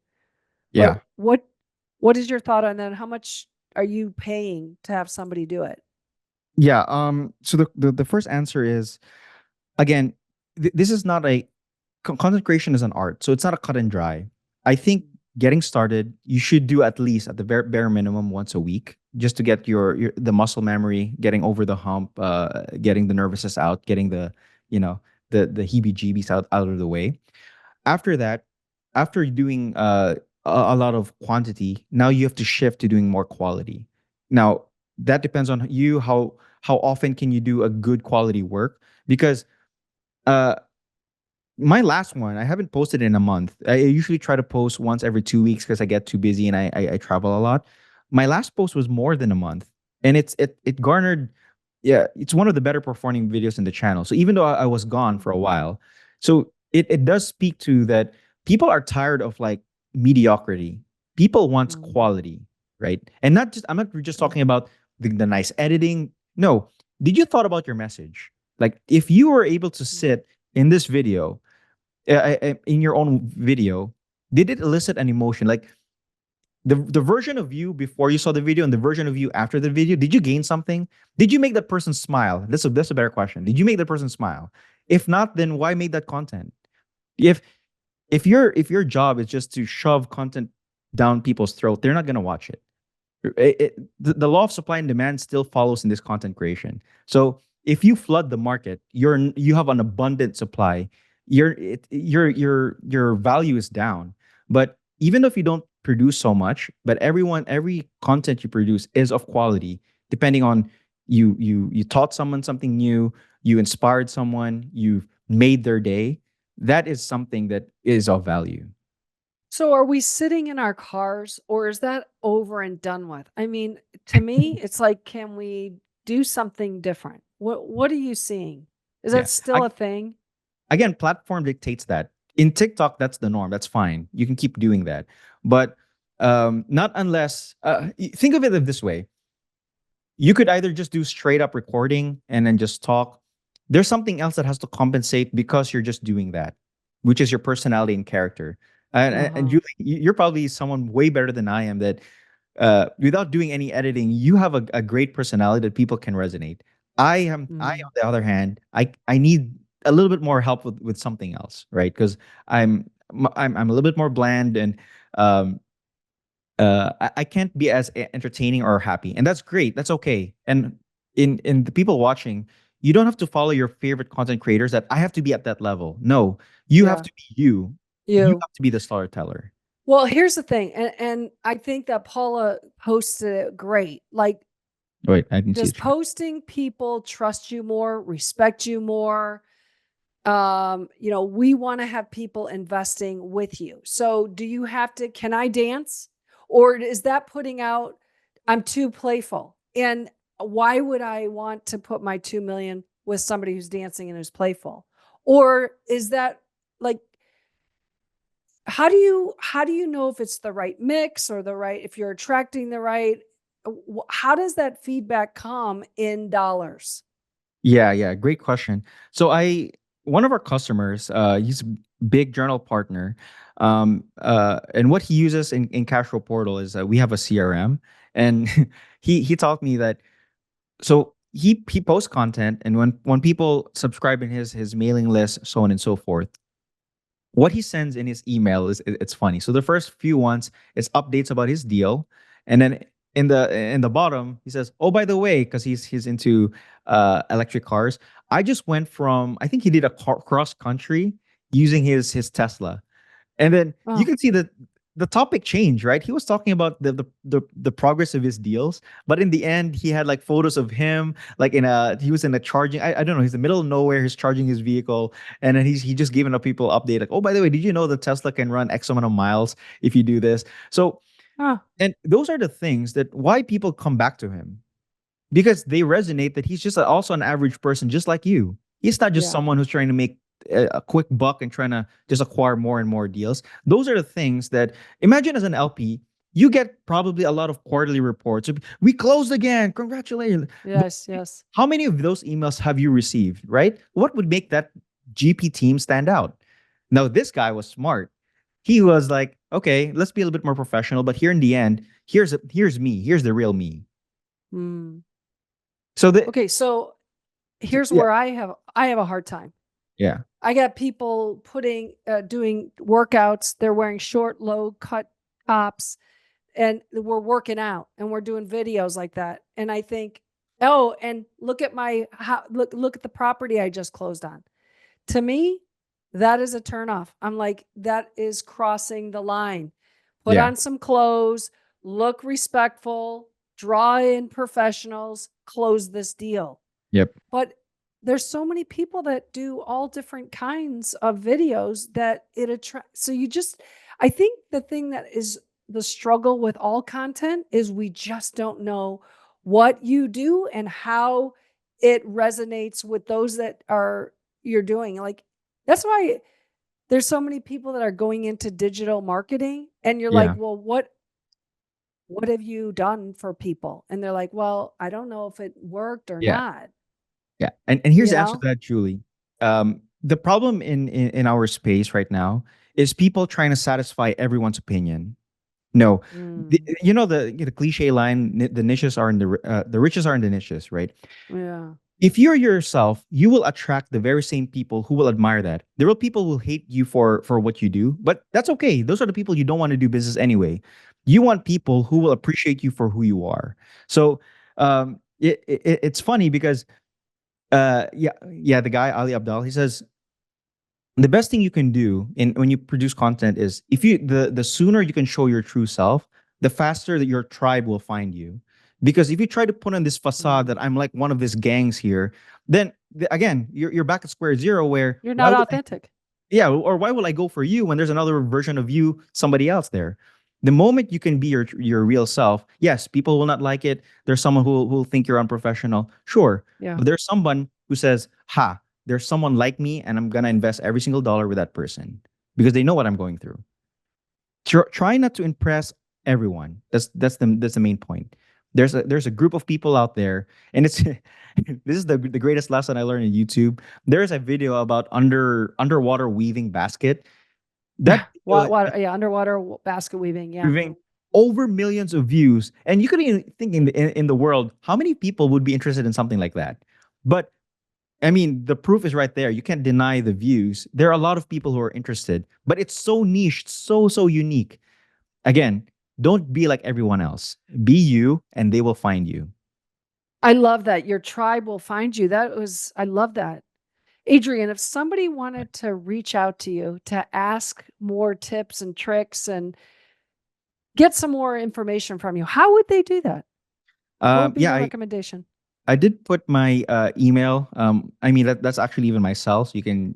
but Yeah. what is your thought on that? How much are you paying to have somebody do it? Yeah. So the first answer is, again, this is not a content creation is an art, so it's not a cut and dry. I think getting started, you should do at least at the bare minimum once a week, just to get your the muscle memory, getting over the hump, getting the nervousness out, getting the you know the heebie-jeebies out of the way. After that, after doing a lot of quantity, now you have to shift to doing more quality. Now that depends on you, how often can you do a good quality work, because uh my last one, I haven't posted in a month. I usually try to post once every 2 weeks because I get too busy and I travel a lot. My last post was more than a month, and it garnered, yeah, it's one of the better performing videos in the channel. So even though I was gone for a while, so it does speak to that people are tired of like mediocrity. People want Mm, quality, right? And not just I'm not just yeah. talking about the nice editing. No, did you thought about your message? Like if you were able to Mm. sit in this video, in your own video, did it elicit an emotion? Like the version of you before you saw the video and the version of you after the video, did you gain something? Did you make that person smile? That's a better question. Did you make that person smile? If not, then why make that content? If if your job is just to shove content down people's throat, they're not going to watch it. The law of supply and demand still follows in this content creation. So if you flood the market, you have an abundant supply. Your value is down. But even if you don't produce so much, but every content you produce is of quality, depending on you taught someone something new, you inspired someone, you made their day. That is something that is of value. So are we sitting in our cars or is that over and done with? I mean, to me, it's like, can we do something different? What are you seeing? Is that Yeah. still a thing? Again, platform dictates that. In TikTok, that's the norm. That's fine. You can keep doing that, but not unless think of it this way: you could either just do straight up recording and then just talk. There's something else that has to compensate because you're just doing that, which is your personality and character. And Uh-huh. Julie, you're probably someone way better than I am that without doing any editing, you have a great personality that people can resonate. I, Mm. on the other hand, I need a little bit more help with something else, right? Because I'm a little bit more bland and um, I can't be as entertaining or happy, and that's great. That's okay. And in the people watching, you don't have to follow your favorite content creators. That I have to be at that level. No, you have Yeah. to be you. You You. have to be the storyteller. Well, here's the thing, and I think that Paula posted it great. Like, Wait, I didn't see does the chat. posting people trust you more, respect you more? We want to have people investing with you. So do you have to, can I dance? Or is that putting out, I'm too playful? And why would I want to put my 2 million with somebody who's dancing and who's playful? Or is that like, how do you know if it's the right mix or the right, if you're attracting the right, how does that feedback come in dollars? Yeah, yeah, great question. So one of our customers, he's a big journal partner, and what he uses in Cashflow Portal is we have a CRM, and he taught me that. So he posts content, and when people subscribe in his mailing list, so on and so forth, what he sends in his email is it's funny. So the first few ones is updates about his deal, and then in the bottom he says, "Oh, by the way, because he's into electric cars, I just went from I think he did a cross country using his Tesla." And then you Oh, can see that the topic changed, right? He was talking about the progress of his deals, but in the end, he had like photos of him, like he was in a charging. I don't know. He's in the middle of nowhere. He's charging his vehicle, and then he just giving up people update like, oh, by the way, did you know the Tesla can run X amount of miles if you do this? So, oh, and those are the things that why people come back to him because they resonate that he's just also an average person just like you. He's not just yeah. someone who's trying to make a quick buck and trying to just acquire more and more deals. Those are the things that imagine as an LP, you get probably a lot of quarterly reports. We closed again. Congratulations. Yes, yes. How many of those emails have you received, right? What would make that GP team stand out? Now, this guy was smart. He was like, okay, let's be a little bit more professional, but here in the end, here's me. Here's the real me. Mm. So the Okay, so here's yeah, where I have a hard time. yeah. I got people doing workouts. They're wearing short, low cut tops, and we're working out, and we're doing videos like that. And I think, oh, and look at look at the property I just closed on. To me, that is a turnoff. I'm like, that is crossing the line. Put Yeah. on some clothes, look respectful, draw in professionals, close this deal. Yep. But there's so many people that do all different kinds of videos that it attracts. So I think the thing that is the struggle with all content is we just don't know what you do and how it resonates with those that are you're doing. Like, that's why there's so many people that are going into digital marketing and you're like, Yeah. well, what have you done for people? And they're like, well, I don't know if it worked or Yeah. not. Yeah. And here's you the answer to know? that, Julie. The problem in our space right now is people trying to satisfy everyone's opinion. No, Mm, the cliche line, the niches are in the riches are in the niches, right? yeah. If you're yourself, you will attract the very same people who will admire that. There will people who will hate you for what you do, but that's okay. Those are the people you don't want to do business anyway. You want people who will appreciate you for who you are. So it's funny because the guy Ali Abdal, he says the best thing you can do in when you produce content is if you the sooner you can show your true self, the faster that your tribe will find you. Because if you try to put on this facade that Mm. I'm like one of these gangs here, then again you're back at square zero. Where You're why not would authentic. yeah, or why will I go for you when there's another version of you, somebody else there? The moment you can be your real self, yes, people will not like it. There's someone who will think you're unprofessional, sure, Yeah. but there's someone who says, "Ha, there's someone like me, and I'm gonna invest every single dollar with that person because they know what I'm going through." Try not to impress everyone. That's the main point. There's a group of people out there, and it's this is the greatest lesson I learned in YouTube. There's a video about underwater weaving basket. That video has Yeah, underwater basket weaving. Yeah. weaving over millions of views, and you couldn't even think in the world how many people would be interested in something like that. But I mean, the proof is right there. You can't deny the views. There are a lot of people who are interested, but it's so niche, so unique. Again, don't be like everyone else. Be you, and they will find you. I love that. Your tribe will find you. I love that. Adrian, if somebody wanted to reach out to you to ask more tips and tricks and get some more information from you, how would they do that? What would be Yeah, your I recommendation? I did put my email. I mean that's actually even my cell, so you can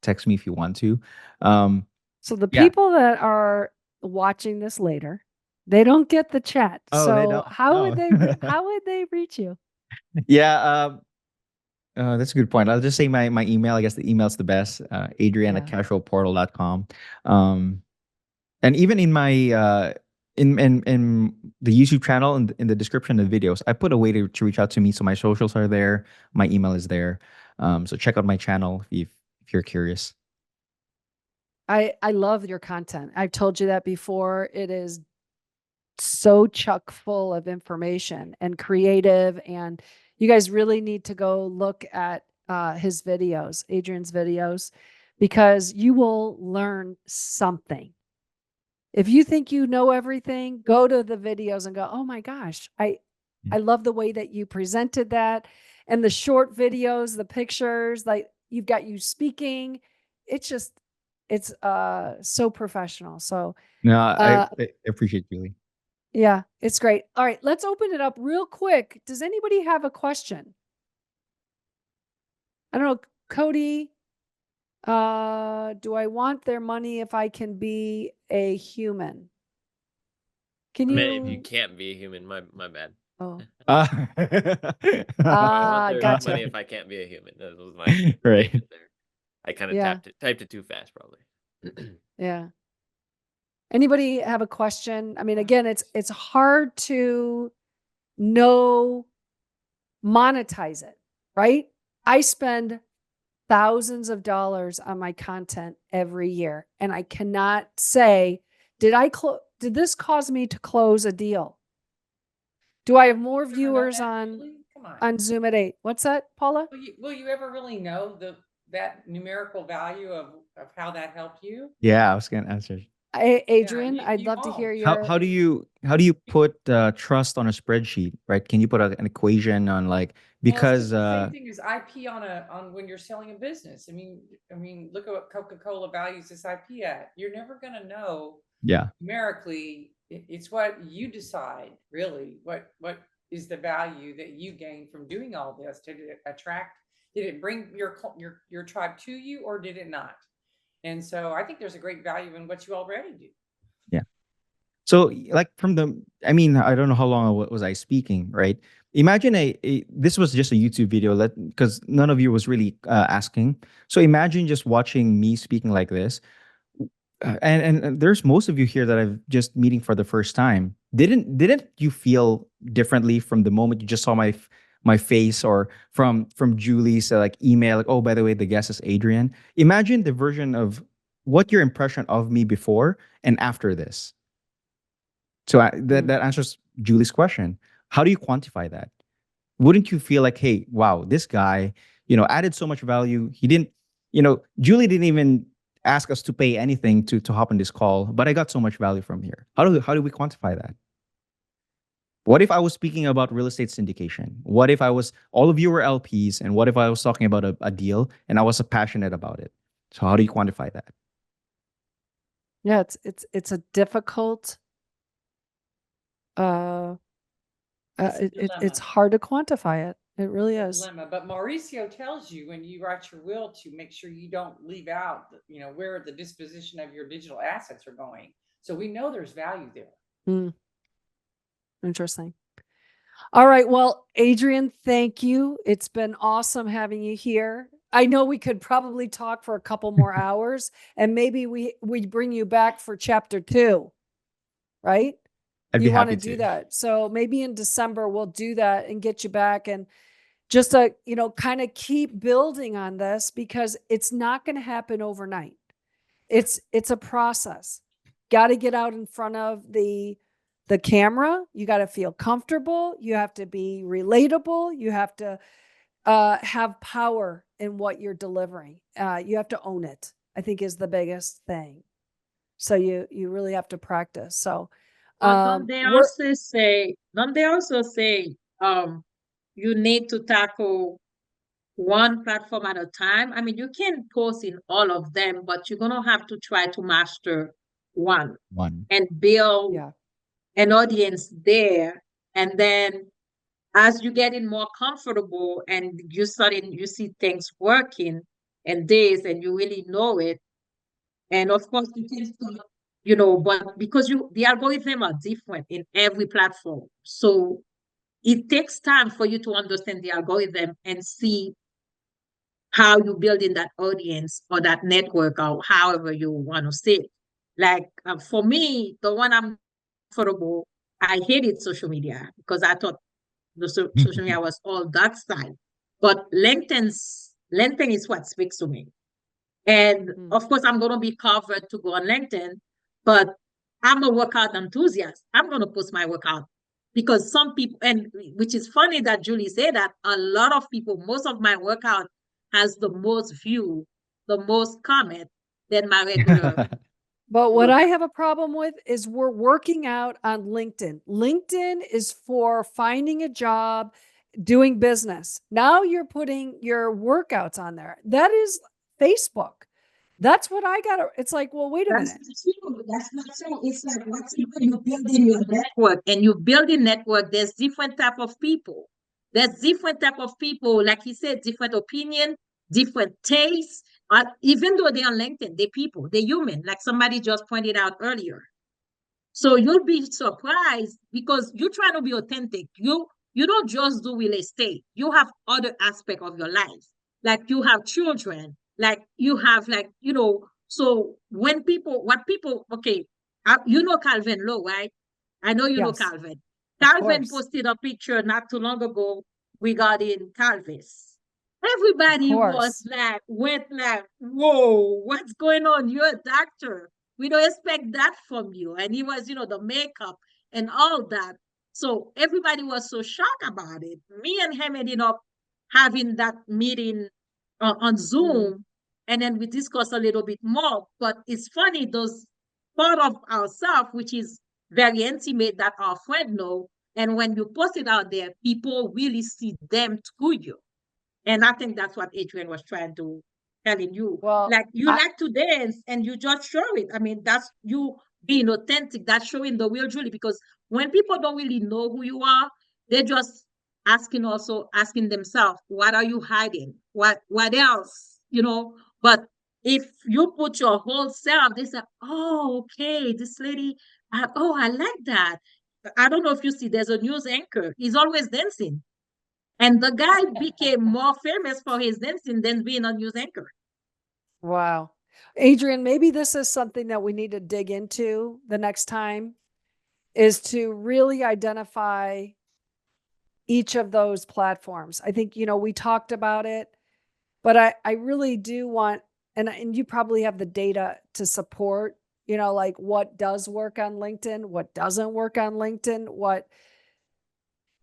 text me if you want to. Um, So the yeah. people that are watching this later, they don't get the chat. Oh, they So don't. Oh, how would they reach you? yeah. That's a good point. I'll just say my email. I guess the email's the best. Adrian at Yeah. casualportal.com. Um, and even in my in the YouTube channel in the description of the videos, I put a way to reach out to me. So my socials are there. My email is there. So check out my channel if you're curious. I love your content. I've told you that before. It is so chock full of information and creative, and you guys really need to go look at his videos, Adrian's videos, because you will learn something. If you think you know everything, go to the videos and go, "Oh my gosh, I love the way that you presented that." And the short videos, the pictures, like you've got you speaking. It's just it's so professional. So, No, uh I appreciate Julie. yeah, it's great. All right, let's open it up real quick. Does anybody have a question? I don't know, Cody, do I want their money if I can be a human? Can I mean, if you you can't be a human, my bad. Oh, Uh, Do I want their money gotcha. if I can't be a human? That was my right. statement there. I kind of Yeah, typed it too fast, probably. yeah. Anybody have a question? I mean, again, it's hard to know monetize it, right? I spend thousands of dollars on my content every year, and I cannot say, did this cause me to close a deal? Do I have more Ever know viewers that, on Julie? Come on. Zoom at 8? What's that, Paula? Will you ever really know that numerical value of how that helped you? Yeah, I was gonna answer. Yeah, Adrian, you I'd you love to hear won't. How your do you put trust on a spreadsheet, right? Can you put an equation on like Well, it's because just the same thing as IP on when you're selling a business. I mean, look at what Coca-Cola values this IP at. You're never gonna know yeah. numerically. It's what you decide, really. What is the value that you gain from doing all this? Did it attract? Did it bring your tribe to you, or did it not? And so I think there's a great value in what you already do. Yeah. So like from the I mean, I don't know how long was I speaking, right? Imagine this was just a YouTube video let because none of you was really asking. So imagine just watching me speaking like this. And there's most of you here that I've just meeting for the first time. Didn't you feel differently from the moment you just saw my face or from Julie's like email, like, oh, by the way, the guest is Adrian. Imagine the version of what your impression of me before and after this. So that answers Julie's question. How do you quantify that? Wouldn't you feel like, hey, wow, this guy, added so much value. He didn't, Julie didn't even ask us to pay anything to hop on this call, but I got so much value from here. How do we quantify that? What if I was speaking about real estate syndication? What if I was all of you were LPs, and what if I was talking about a deal and I was passionate about it? So how do you quantify that? Yeah, it's a difficult it's hard to quantify it. It really is. Dilemma. But Mauricio tells you when you write your will to make sure you don't leave out, where the disposition of your digital assets are going. So we know there's value there. Interesting. All right. Well, Adrian, thank you. It's been awesome having you here. I know we could probably talk for a couple more hours, and maybe we bring you back for chapter 2, right? I'd be You want happy to do that. So maybe in December we'll do that and get you back, and just to, kind of keep building on this, because it's not going to happen overnight. It's a process. Got to get out in front of the camera. You got to feel comfortable. You have to be relatable. You have to have power in what you're delivering. You have to own it, I think, is the biggest thing. So you really have to practice. So don't they also say you need to tackle one platform at a time? I mean, you can post in all of them, but you're gonna have to try to master one and build an audience there. And then as you getting more comfortable and you see things working and this, and you really know it. And of course you can start, but because the algorithm are different in every platform. So it takes time for you to understand the algorithm and see how you build in that audience or that network or however you want to say it. Like for me, the one I'm comfortable, I hated social media because I thought the social media was all that side. But LinkedIn is what speaks to me. And of course, I'm going to be covered to go on LinkedIn, but I'm a workout enthusiast. I'm going to post my workout because some people, and which is funny that Julie said that, a lot of people, most of my workout has the most view, the most comment than my regular. But what I have a problem with is we're working out on LinkedIn. LinkedIn is for finding a job, doing business. Now you're putting your workouts on there. That is Facebook. That's what I got. It's like, well, wait a minute. That's not true. It's like what's you building your network, and you building network. There's different type of people. There's different type of people. Like he said, different opinion, different tastes. Even though they're on LinkedIn, they're people, they're human. Like somebody just pointed out earlier. So you'll be surprised because you're trying to be authentic. You don't just do real estate. You have other aspect of your life. Like you have children, like you have so when okay, Calvin Lowe, right? I know you know Calvin. Calvin posted a picture not too long ago regarding Calvis. Everybody went like, whoa, what's going on? You're a doctor. We don't expect that from you. And he was, the makeup and all that. So everybody was so shocked about it. Me and him ended up having that meeting on Zoom, and then we discussed a little bit more. But it's funny, those part of ourselves, which is very intimate, that our friend know, and when you post it out there, people really see them through you. And I think that's what Adrian was trying to telling you. Well, like you like to dance and you just show it. I mean, that's you being authentic. That's showing the real Julie. Because when people don't really know who you are, they're just asking themselves, what are you hiding? What else? But if you put your whole self, they say, oh, okay, this lady, I like that. I don't know if you see, there's a news anchor. He's always dancing. And the guy became more famous for his dancing than being a news anchor. Wow. Adrian, maybe this is something that we need to dig into the next time, is to really identify each of those platforms. I think, we talked about it, but I really do want, and you probably have the data to support, like what does work on LinkedIn, what doesn't work on LinkedIn,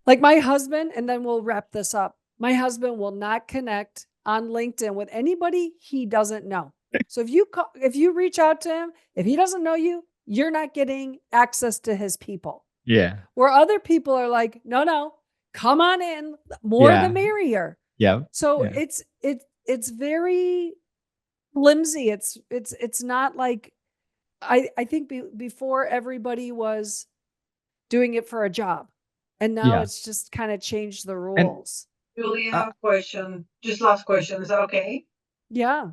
like my husband, and then we'll wrap this up. My husband will not connect on LinkedIn with anybody he doesn't know. So if you reach out to him, if he doesn't know you, you're not getting access to his people. Yeah. Where other people are like, no, come on in, more the merrier. Yeah. So Yeah. it's very flimsy. It's not like, I think before everybody was doing it for a job, and now it's just kind of changed the rules. Julie, I have a question. Just last question. Is that okay? Yeah.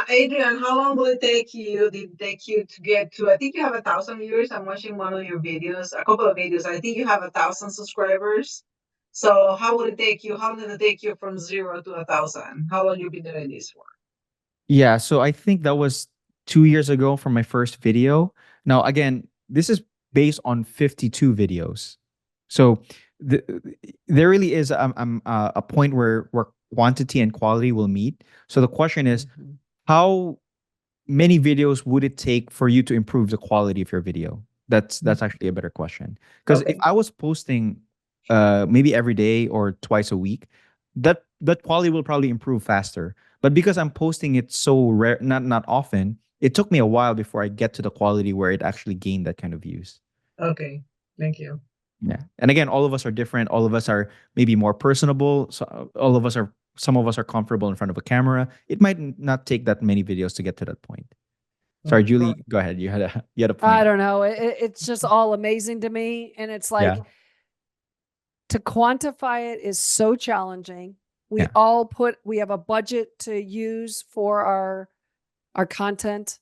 Adrian, how long will it take you? Did it take you to get to? I think you have 1,000 viewers. I'm watching one of your videos, a couple of videos. I think you have 1,000 subscribers. So how would it take you? How did it take you from 0 to 1,000? How long you been doing this for? Yeah, so I think that was 2 years ago from my first video. Now, again, this is based on 52 videos. So the, there really is a point where quantity and quality will meet. So the question is, how many videos would it take for you to improve the quality of your video? That's actually a better question. Because if I was posting maybe every day or twice a week, that quality will probably improve faster. But because I'm posting it so rare, not often, it took me a while before I get to the quality where it actually gained that kind of views. Okay, thank you. Yeah. And again, all of us are different. All of us are maybe more personable. So some of us are comfortable in front of a camera. It might not take that many videos to get to that point. Sorry, Julie, go ahead. You had a point. I don't know. It's just all amazing to me. And it's like, to quantify it is so challenging. We have a budget to use for our content.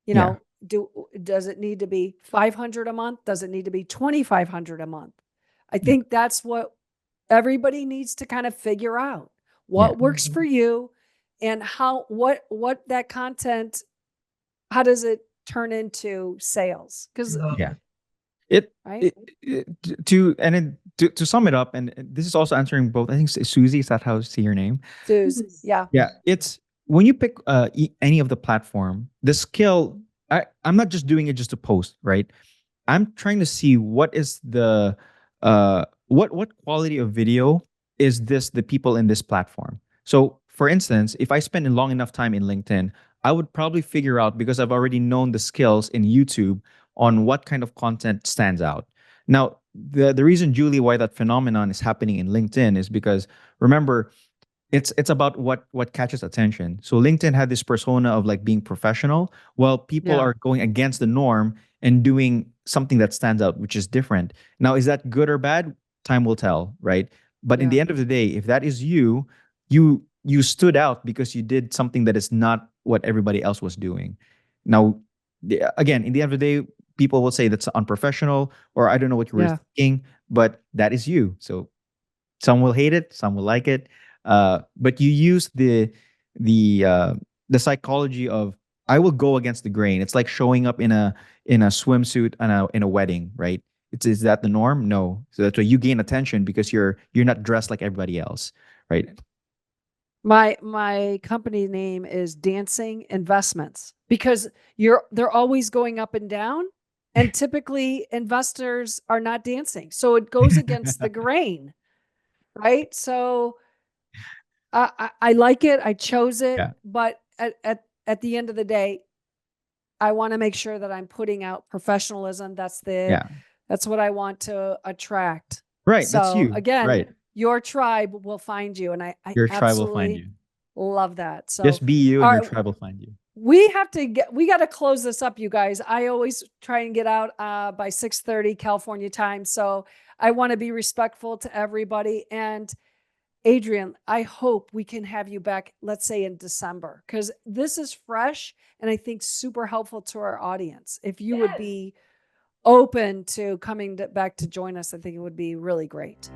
Does it need to be 500 a month? Does it need to be 2,500 a month? I think that's what everybody needs to kind of figure out. What works for you, and what that content, how does it turn into sales? Because to sum it up, and this is also answering both. I think Susie, is that how you say your name? Suze, yeah. It's when you pick any of the platform, the skill. I'm not just doing it just to post, right? I'm trying to see what is the what quality of video is the people in this platform. So for instance, if I spend a long enough time in LinkedIn, I would probably figure out, because I've already known the skills in YouTube, on what kind of content stands out. Now, the reason, Julie, why that phenomenon is happening in LinkedIn is because, remember, it's about what catches attention. So LinkedIn had this persona of like being professional, while people are going against the norm and doing something that stands out, which is different. Now, is that good or bad? Time will tell, right? But in the end of the day, if that is you stood out because you did something that is not what everybody else was doing. Now, again, in the end of the day, people will say that's unprofessional, or I don't know what you were thinking, but that is you. So some will hate it, some will like it. But you use the psychology of, I will go against the grain. It's like showing up in a swimsuit in a wedding, right? Is that the norm? No. So that's why you gain attention, because you're not dressed like everybody else, right? My company name is Dancing Investments, because they're always going up and down, and typically investors are not dancing. So it goes against the grain, right? So I like it. I chose it, but at the end of the day, I want to make sure that I'm putting out professionalism. That's what I want to attract. Right. So that's you. Again, your tribe will find you, and I tribe will find you. Love that. So just be you, and your tribe will find you. We got to close this up, you guys. I always try and get out by 6:30 California time. So I want to be respectful to everybody. And Adrian, I hope we can have you back, let's say in December, because this is fresh and I think super helpful to our audience. If you would be open to coming back to join us, I think it would be really great.